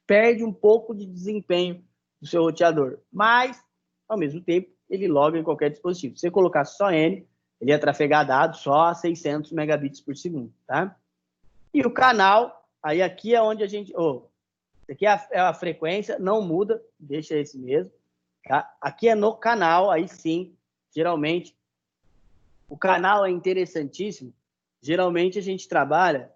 perde um pouco de desempenho do seu roteador, mas, ao mesmo tempo, ele loga em qualquer dispositivo. Se você colocar só N, ele ia trafegar dados só a 600 megabits por segundo, tá? E o canal, aí aqui é onde a gente... aqui é a frequência, não muda, deixa esse mesmo, tá? Aqui é no canal, aí sim, geralmente, o canal é interessantíssimo. Geralmente a gente trabalha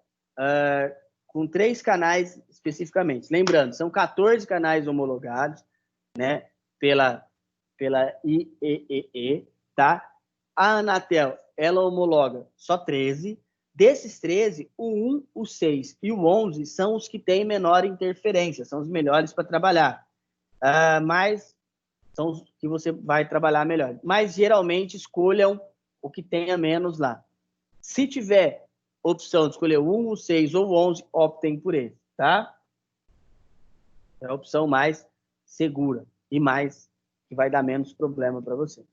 com 3 canais especificamente. Lembrando, são 14 canais homologados, né, pela IEEE, tá? A Anatel, ela homologa só 13. Desses 13, o 1, o 6 e o 11 são os que têm menor interferência, são os melhores para trabalhar. Mas são os que você vai trabalhar melhor. Mas, geralmente, escolham o que tenha menos lá. Se tiver opção de escolher o 1, o 6 ou o 11, optem por ele, tá? É a opção mais segura e mais que vai dar menos problema para você.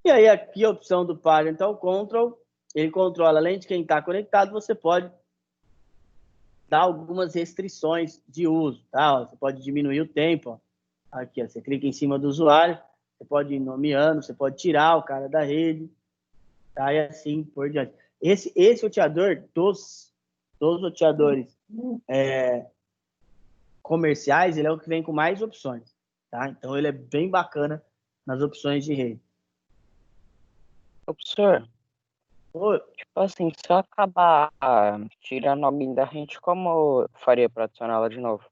E aí aqui a opção do Parental Control, ele controla, além de quem está conectado, você pode dar algumas restrições de uso, tá? Você pode diminuir o tempo, ó. Aqui, ó, você clica em cima do usuário, você pode ir nomeando, você pode tirar o cara da rede, tá? E assim por diante. Esse roteador, dos roteadores comerciais, ele é o que vem com mais opções, tá? Então, ele é bem bacana nas opções de rede. Ô, professor, tipo assim, se eu acabar tirando alguém da rede, como eu faria para adicionar ela de novo?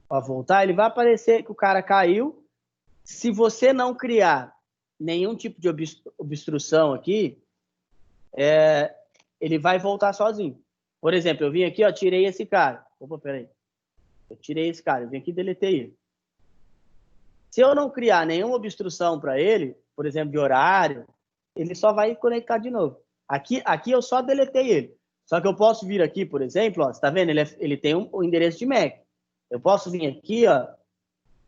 Para voltar, ele vai aparecer que o cara caiu. Se você não criar nenhum tipo de obstrução aqui, ele vai voltar sozinho. Por exemplo, eu vim aqui, ó, tirei esse cara. Opa, peraí. Eu tirei esse cara, eu vim aqui e deletei ele. Se eu não criar nenhuma obstrução para ele, por exemplo, de horário, ele só vai conectar de novo. Aqui eu só deletei ele. Só que eu posso vir aqui, por exemplo, ó, você tá vendo? Ele tem um endereço de MAC. Eu posso vir aqui, ó,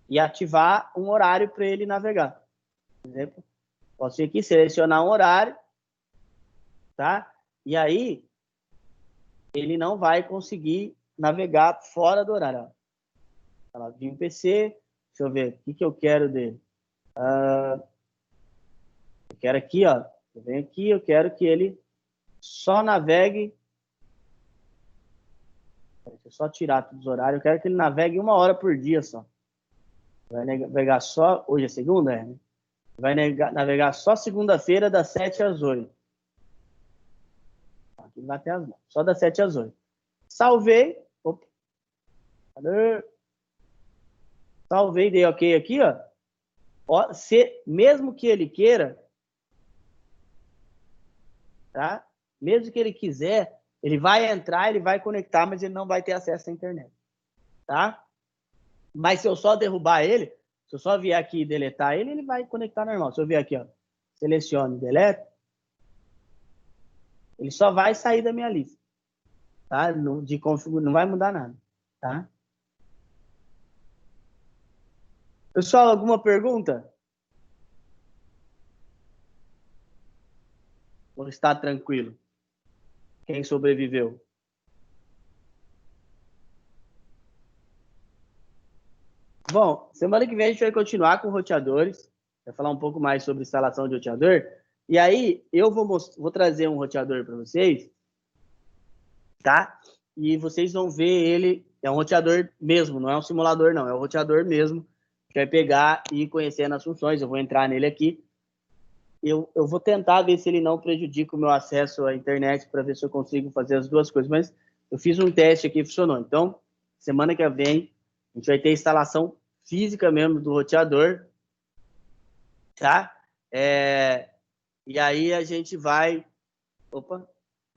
e ativar um horário para ele navegar. Por exemplo, posso vir aqui, selecionar um horário, tá? E aí, ele não vai conseguir navegar fora do horário. Ó. Vim no PC, deixa eu ver, o que eu quero dele? Eu quero aqui, ó, eu venho aqui, eu quero que ele só navegue. Deixa eu só tirar todos os horários. Eu quero que ele navegue 1 hora por dia só. Vai navegar só. Hoje é segunda, né? Vai navegar só segunda-feira, das 7 às 8. Aqui vai até as 9. Só das 7 às 8. Salvei. Opa. Salvei, dei ok aqui, ó. Ó, mesmo que ele queira, tá? Mesmo que ele quiser, ele vai entrar, ele vai conectar, mas ele não vai ter acesso à internet, tá? Mas se eu só derrubar ele, se eu só vier aqui e deletar ele, ele vai conectar normal. Se eu vier aqui, ó, selecione, delete, ele só vai sair da minha lista, tá? De configuração, não vai mudar nada, tá? Pessoal, alguma pergunta? Ou está tranquilo? Quem sobreviveu? Bom, semana que vem a gente vai continuar com roteadores. Vai falar um pouco mais sobre instalação de roteador. E aí, eu vou trazer um roteador para vocês, tá? E vocês vão ver ele, é um roteador mesmo, não é um simulador, não. É um roteador mesmo, que vai pegar e ir conhecendo as funções. Eu vou entrar nele aqui. Eu vou tentar ver se ele não prejudica o meu acesso à internet para ver se eu consigo fazer as duas coisas. Mas eu fiz um teste aqui e funcionou. Então, semana que vem, a gente vai ter instalação física mesmo do roteador, tá? E aí a gente vai... Opa,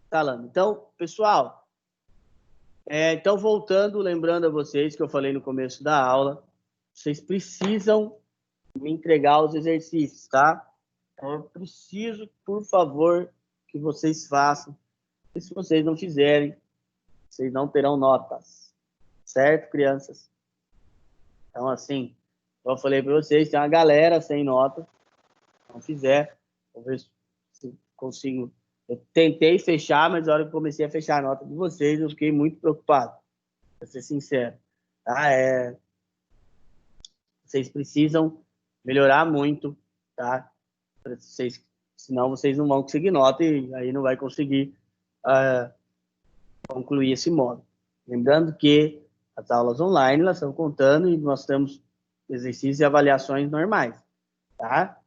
instalando. Então, pessoal, então voltando, lembrando a vocês que eu falei no começo da aula, vocês precisam me entregar os exercícios, tá? Eu preciso, por favor, que vocês façam. E se vocês não fizerem, vocês não terão notas. Certo, crianças? Então, assim, eu falei para vocês, tem uma galera sem nota. Se não fizer, vou ver se consigo. Eu tentei fechar, mas na hora que eu comecei a fechar a nota de vocês, eu fiquei muito preocupado, para ser sincero. Tá? Vocês precisam melhorar muito, tá? Vocês, senão vocês não vão conseguir nota e aí não vai conseguir concluir esse módulo. Lembrando que as aulas online, elas estão contando e nós temos exercícios e avaliações normais, tá?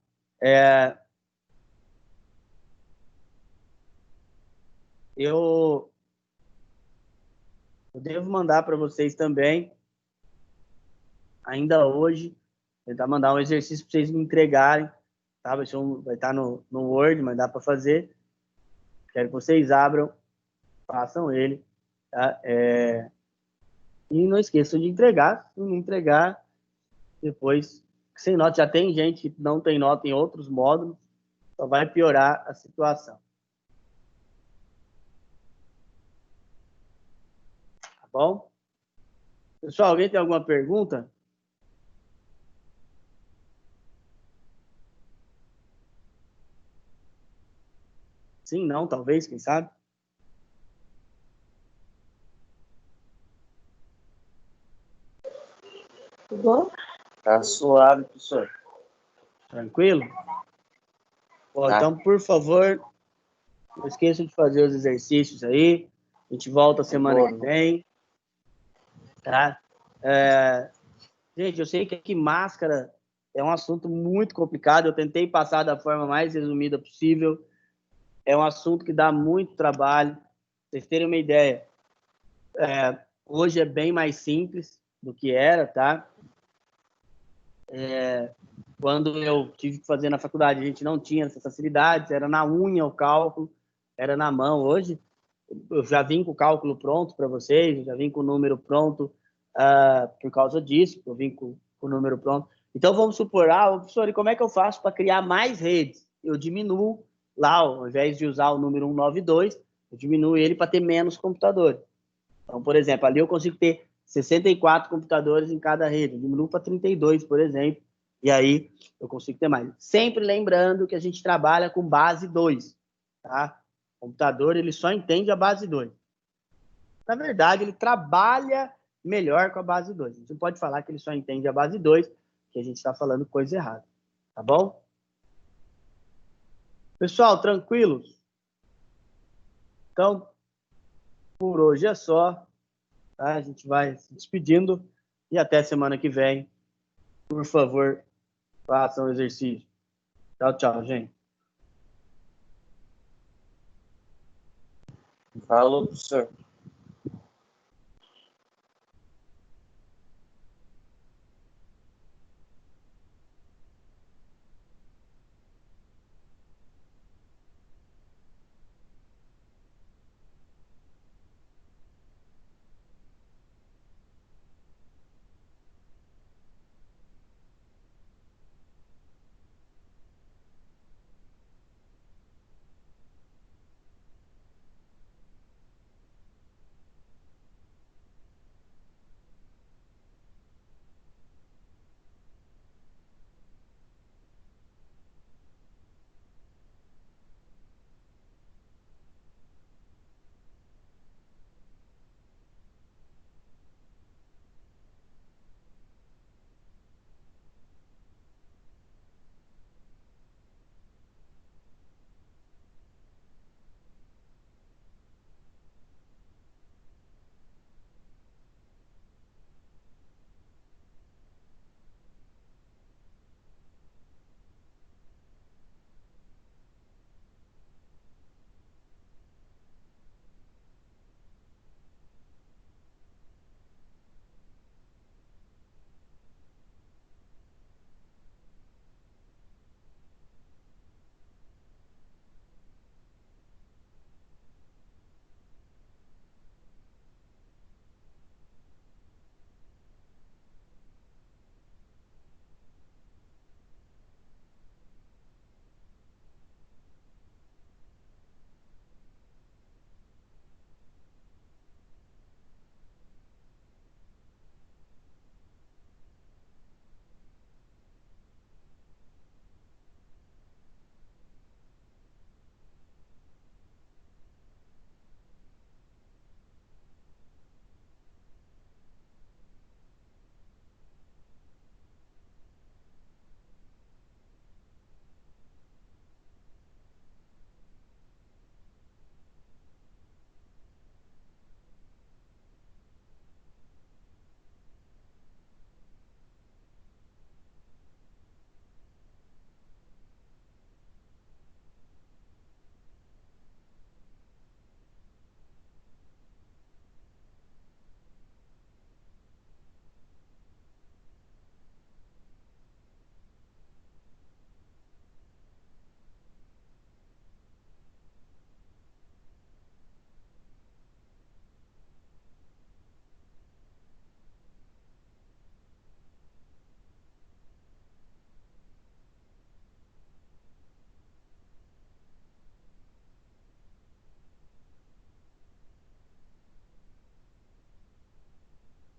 Eu devo mandar para vocês também, ainda hoje, tentar mandar um exercício para vocês me entregarem, tá? Vai estar no Word, mas dá para fazer. Quero que vocês abram, façam ele, tá? E não esqueçam de entregar. Se não entregar, depois sem nota. Já tem gente que não tem nota em outros módulos, só vai piorar a situação. Tá bom? Pessoal, alguém tem alguma pergunta? Sim, não, talvez, quem sabe? Tudo bom? Tá suave, professor. Tranquilo? Bom, Tá. então, por favor, não esqueça de fazer os exercícios aí. A gente volta semana que vem. Tá? Gente, eu sei que aqui máscara é um assunto muito complicado. Eu tentei passar da forma mais resumida possível. É um assunto que dá muito trabalho. Pra vocês terem uma ideia, hoje é bem mais simples do que era, tá? Quando eu tive que fazer na faculdade, a gente não tinha essas facilidades, era na unha o cálculo, era na mão. Hoje, eu já vim com o cálculo pronto para vocês, eu já vim com o número pronto por causa disso, eu vim com o número pronto. Então, vamos supor, professor, e como é que eu faço para criar mais redes? Eu diminuo lá, ao invés de usar o número 192, eu diminuo ele para ter menos computadores. Então, por exemplo, ali eu consigo ter 64 computadores em cada rede, eu diminuo para 32, por exemplo, e aí eu consigo ter mais. Sempre lembrando que a gente trabalha com base 2, tá? O computador, ele só entende a base 2. Na verdade, ele trabalha melhor com a base 2. A gente não pode falar que ele só entende a base 2, que a gente está falando coisa errada. Tá bom? Pessoal, tranquilos? Então, por hoje é só. Tá? A gente vai se despedindo e até semana que vem. Por favor, façam o exercício. Tchau, tchau, gente. Falou, professor.